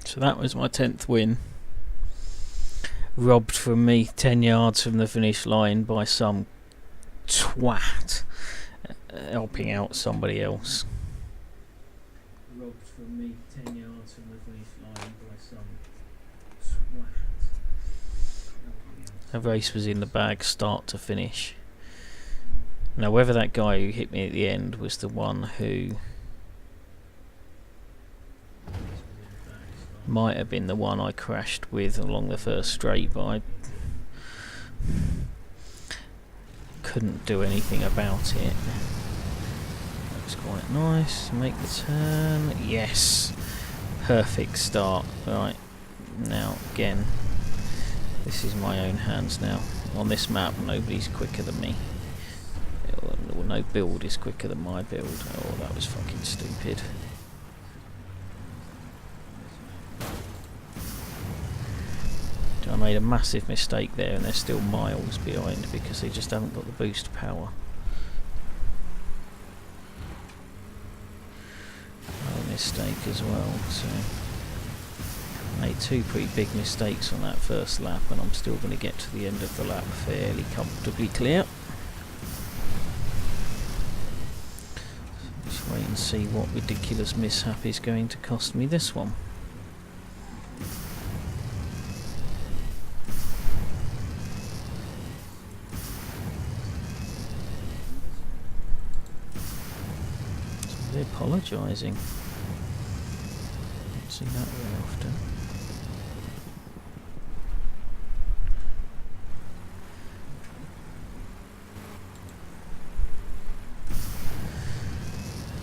[SPEAKER 1] So that was my 10th win. Robbed from me 10 yards from the finish line by some twat helping out somebody else.
[SPEAKER 2] Robbed from me 10 yards from the finish line by some twat.
[SPEAKER 1] The race was in the bag start to finish. Now whether that guy who hit me at the end was the one who might have been the one I crashed with along the first straight, but I couldn't do anything about it. That was quite nice. Make the turn. Yes! Perfect start. Right, now again, this is my own hands now. On this map, nobody's quicker than me. Or no build is quicker than my build. Oh, that was fucking stupid. I made a massive mistake there, and they're still miles behind because they just haven't got the boost power. A mistake as well, so I made two pretty big mistakes on that first lap, and I'm still going to get to the end of the lap fairly comfortably clear. Just wait and see what ridiculous mishap is going to cost me this one. They're apologising. Don't see that very often.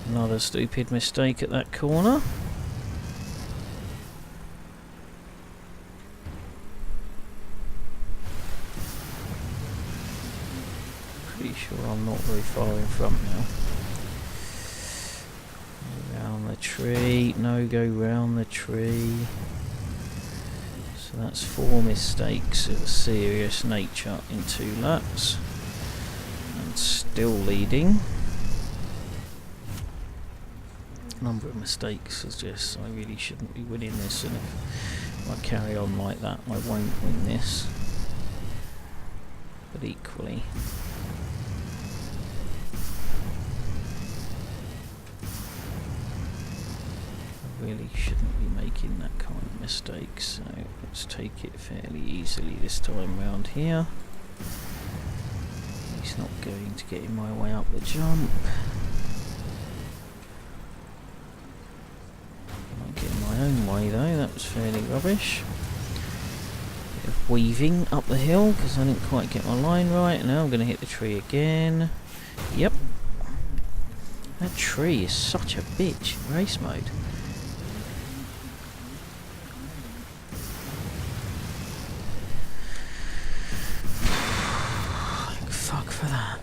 [SPEAKER 1] Another stupid mistake at that corner. Pretty sure I'm not very far in front now. Round the tree, no, go round the tree. So that's 4 mistakes of a serious nature in 2 laps. And still leading. Number of mistakes suggests I really shouldn't be winning this, and if I carry on like that I won't win this. But equally, I really shouldn't be making that kind of mistake, so let's take it fairly easily this time round here. He's not going to get in my way up the jump. Get in my own way though, that was fairly rubbish. Bit of weaving up the hill because I didn't quite get my line right. Now I'm going to hit the tree again. Yep. That tree is such a bitch in race mode. Fuck for that.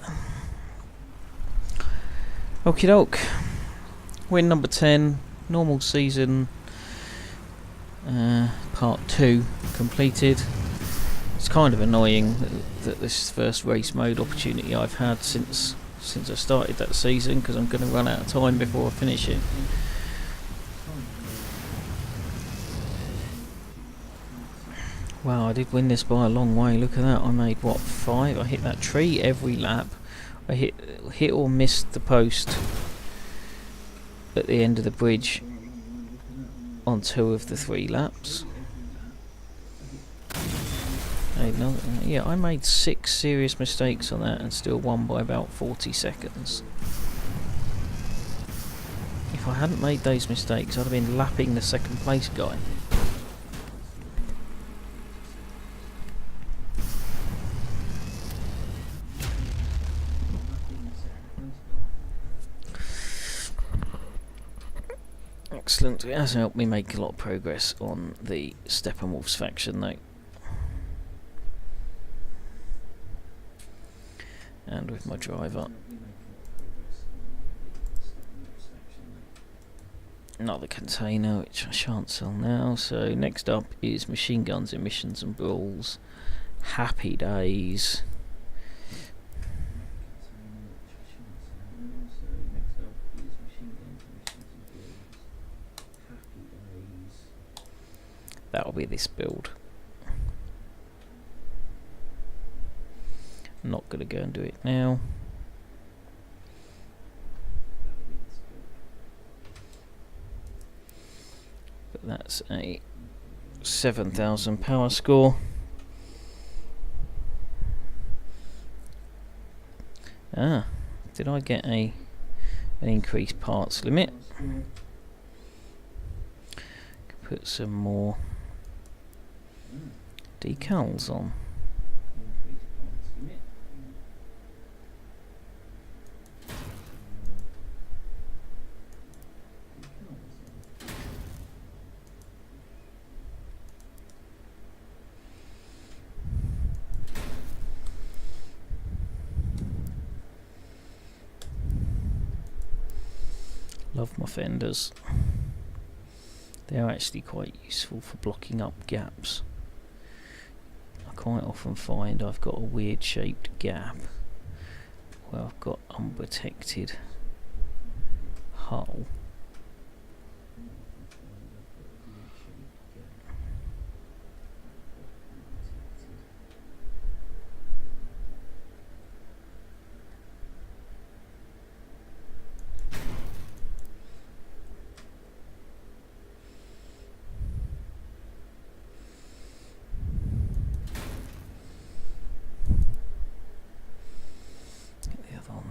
[SPEAKER 1] Okie doke. Win number 10. Normal season part 2 completed. It's kind of annoying that this first race mode opportunity I've had since I started that season, because I'm going to run out of time before I finish it. Wow, I did win this by a long way. Look at that. I made what, 5? I hit that tree every lap. I hit or missed the post at the end of the bridge on 2 of the 3 laps. I made 6 serious mistakes on that and still won by about 40 seconds. If I hadn't made those mistakes, I'd have been lapping the second place guy. Excellent. It has helped me make a lot of progress on the Steppenwolf's faction though. And with my driver. Another container which I shan't sell now. So next up is machine guns, emissions and brawls. Happy days. That'll be this build. I'm not going to go and do it now. But that's a 7,000 power score. Ah, did I get an increased parts limit? Could put some more decals on. Love my fenders. They're actually quite useful for blocking up gaps. I quite often find I've got a weird shaped gap where I've got unprotected hull.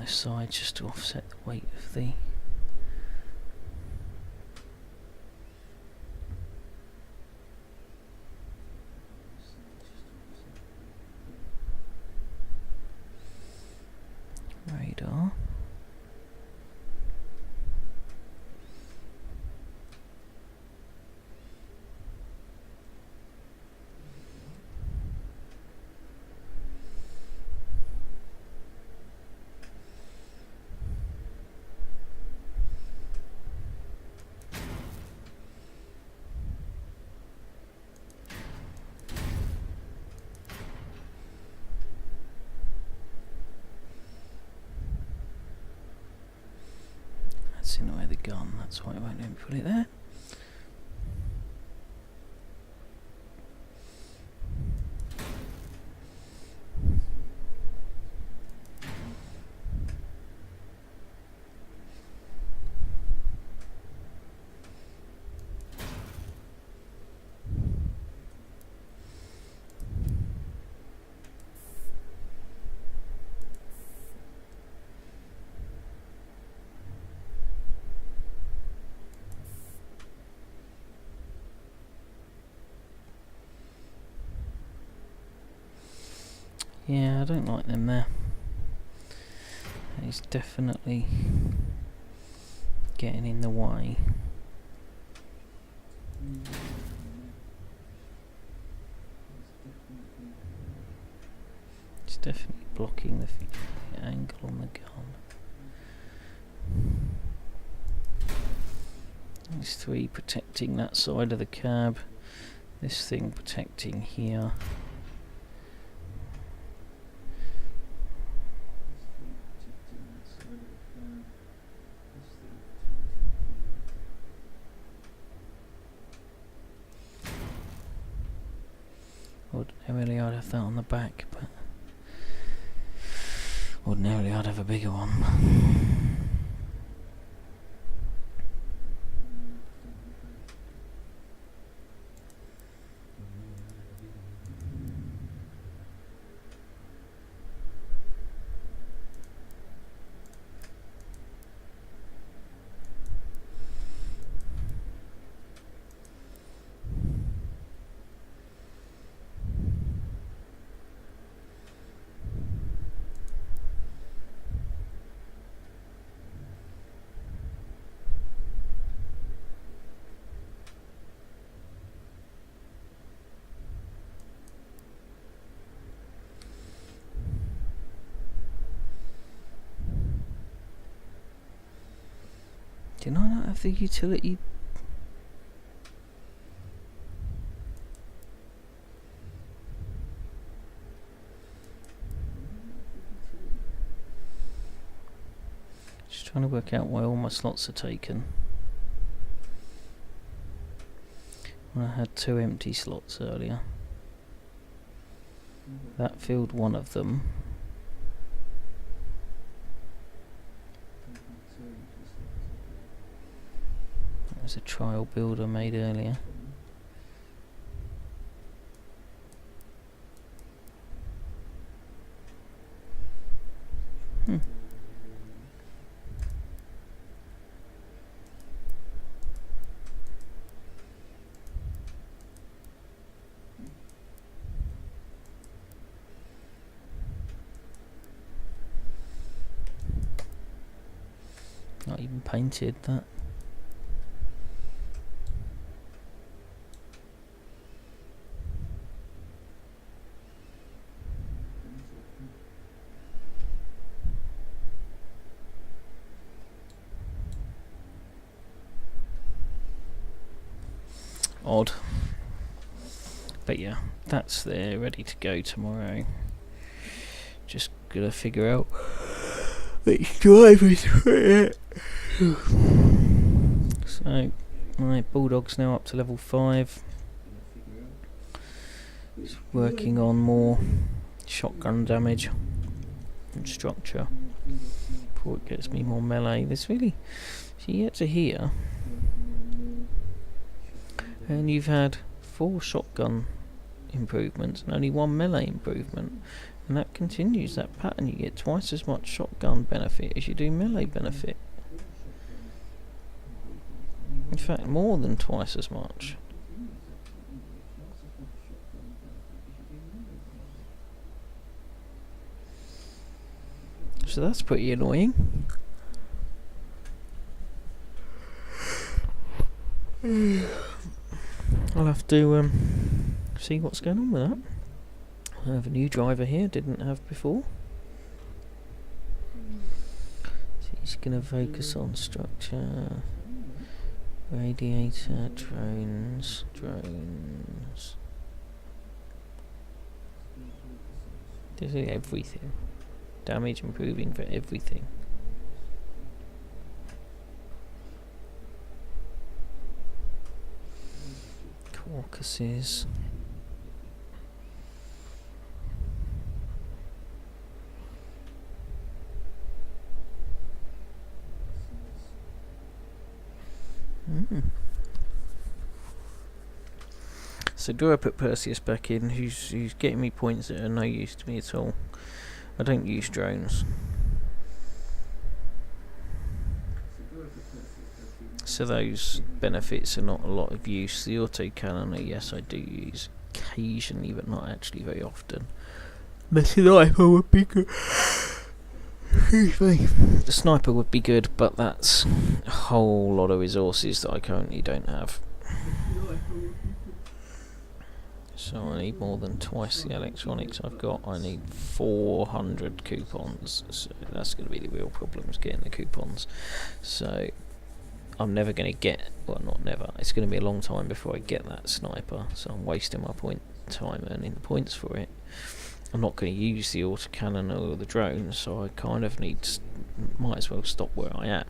[SPEAKER 1] Side just to offset the weight of the radar. That's in the way of the gun, that's why I won't let me put it there. Yeah, I don't like them there. It's definitely getting in the way. It's definitely blocking the angle on the gun. These three protecting that side of the cab. This thing protecting here. Ordinarily I'd have that on the back, but ordinarily I'd have a bigger one. Did I not have the utility? Just trying to work out why all my slots are taken. When I had 2 empty slots earlier. That filled one of them. There's a trial build I made earlier. Not even painted that. Odd. But yeah, that's there, ready to go tomorrow. Just gotta figure out which drivers for it. So, my Bulldog's now up to level 5. It's working on more shotgun damage and structure before it gets me more melee. There's really, so you get to here, and you've had 4 shotgun improvements and only 1 melee improvement, and that continues that pattern. You get twice as much shotgun benefit as you do melee benefit. In fact, more than twice as much. So that's pretty annoying. I'll have to see what's going on with that. I have a new driver here, didn't have before. So he's going to focus on structure, radiator, drones. This is everything. Damage improving for everything. Caucuses. So do I put Perseus back in, who's getting me points that are no use to me at all. I don't use drones. So those benefits are not a lot of use. The autocannoner, yes, I do use occasionally, but not actually very often. The sniper would be good. Excuse me. The sniper would be good, but that's a whole lot of resources that I currently don't have. So I need more than twice the electronics I've got. I need 400 coupons. So that's going to be the real problem, is getting the coupons. So I'm never going to get, well, not never, it's going to be a long time before I get that sniper. So I'm wasting my time earning the points for it. I'm not going to use the autocannon or the drone, so I kind of might as well stop where I am.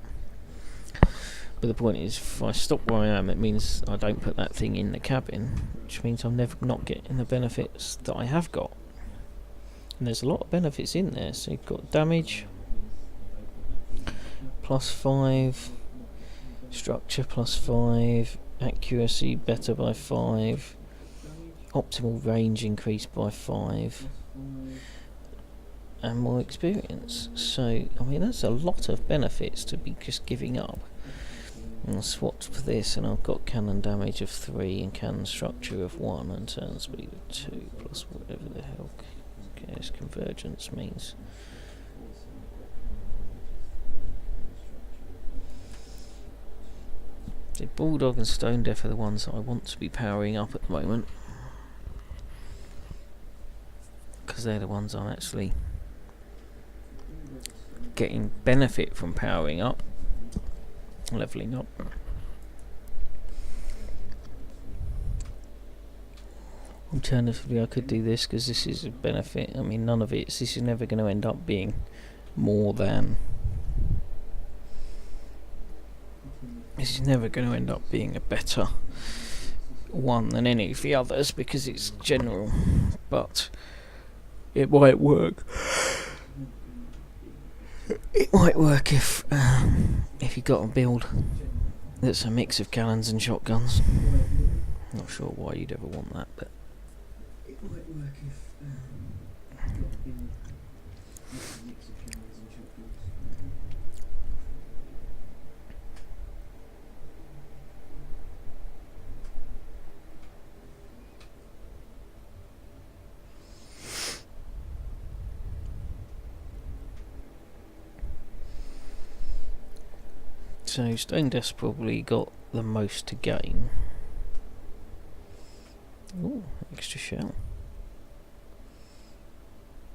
[SPEAKER 1] But the point is, if I stop where I am, it means I don't put that thing in the cabin, which means I'm not getting the benefits that I have got. And there's a lot of benefits in there. So you've got damage +5, structure +5, accuracy better by 5, optimal range increased by 5, and more experience. So I mean, that's a lot of benefits to be just giving up. I'll swap for this, and I've got cannon damage of 3 and cannon structure of 1 and turn speed of 2 plus whatever the hell cares convergence means. The Bulldog and Stone Death are the ones that I want to be powering up at the moment, because they're the ones I'm actually getting benefit from powering up. Leveling up. Alternatively, I could do this, because this is a benefit. I mean, none of it. This is never going to end up being more than. This is never going to end up being a better one than any of the others, because it's general. But it might work. It might work if you got a build that's a mix of cannons and shotguns. Not sure why you'd ever want that, but
[SPEAKER 2] it might work if it's got in a mix of cannons and shotguns.
[SPEAKER 1] so Stone Death's probably got the most to gain. Ooh, extra shell.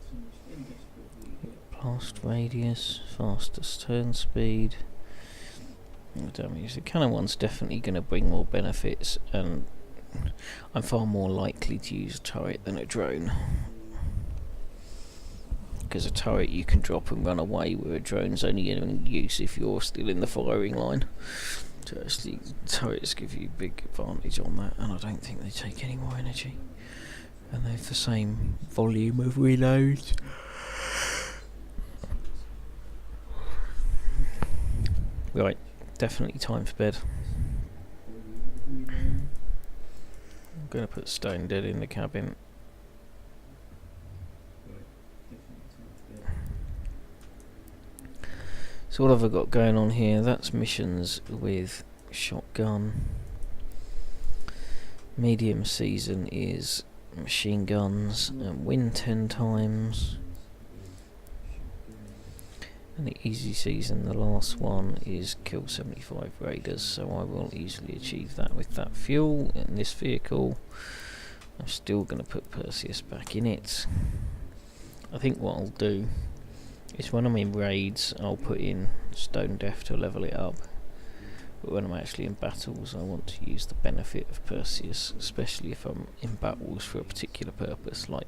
[SPEAKER 2] So Stone Death's probably got
[SPEAKER 1] Blast radius, fastest turn speed. Damage. The cannon one's definitely going to bring more benefits, and I'm far more likely to use a turret than a drone. Because a turret you can drop and run away, where a drone's only in use if you're still in the firing line. So actually, turrets give you big advantage on that, and I don't think they take any more energy. And they have the same volume of reloads. Right, definitely time for bed. I'm going to put Stone Dead in the cabin. So what have I got going on here? That's missions with shotgun. Medium season is machine guns and win 10 times. And the easy season, the last one, is kill 75 raiders, so I will easily achieve that with that fuel in this vehicle. I'm still going to put Perseus back in it. I think what I'll do is when I'm in raids, I'll put in Stone Death to level it up. But when I'm actually in battles, I want to use the benefit of Perseus, especially if I'm in battles for a particular purpose, like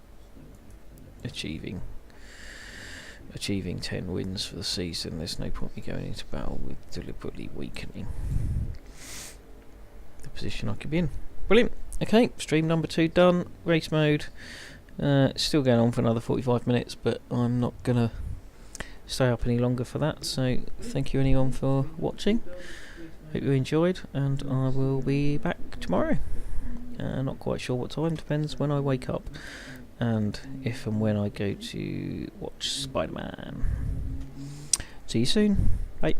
[SPEAKER 1] achieving 10 wins for the season. There's no point me going into battle with deliberately weakening the position I could be in. Brilliant. Okay, stream number 2 done. Race mode. Still going on for another 45 minutes, but I'm not going to stay up any longer for that. So thank you anyone for watching. Hope you enjoyed, and I will be back tomorrow. Not quite sure what time, depends when I wake up. And if and when I go to watch Spider-Man. See you soon. Bye.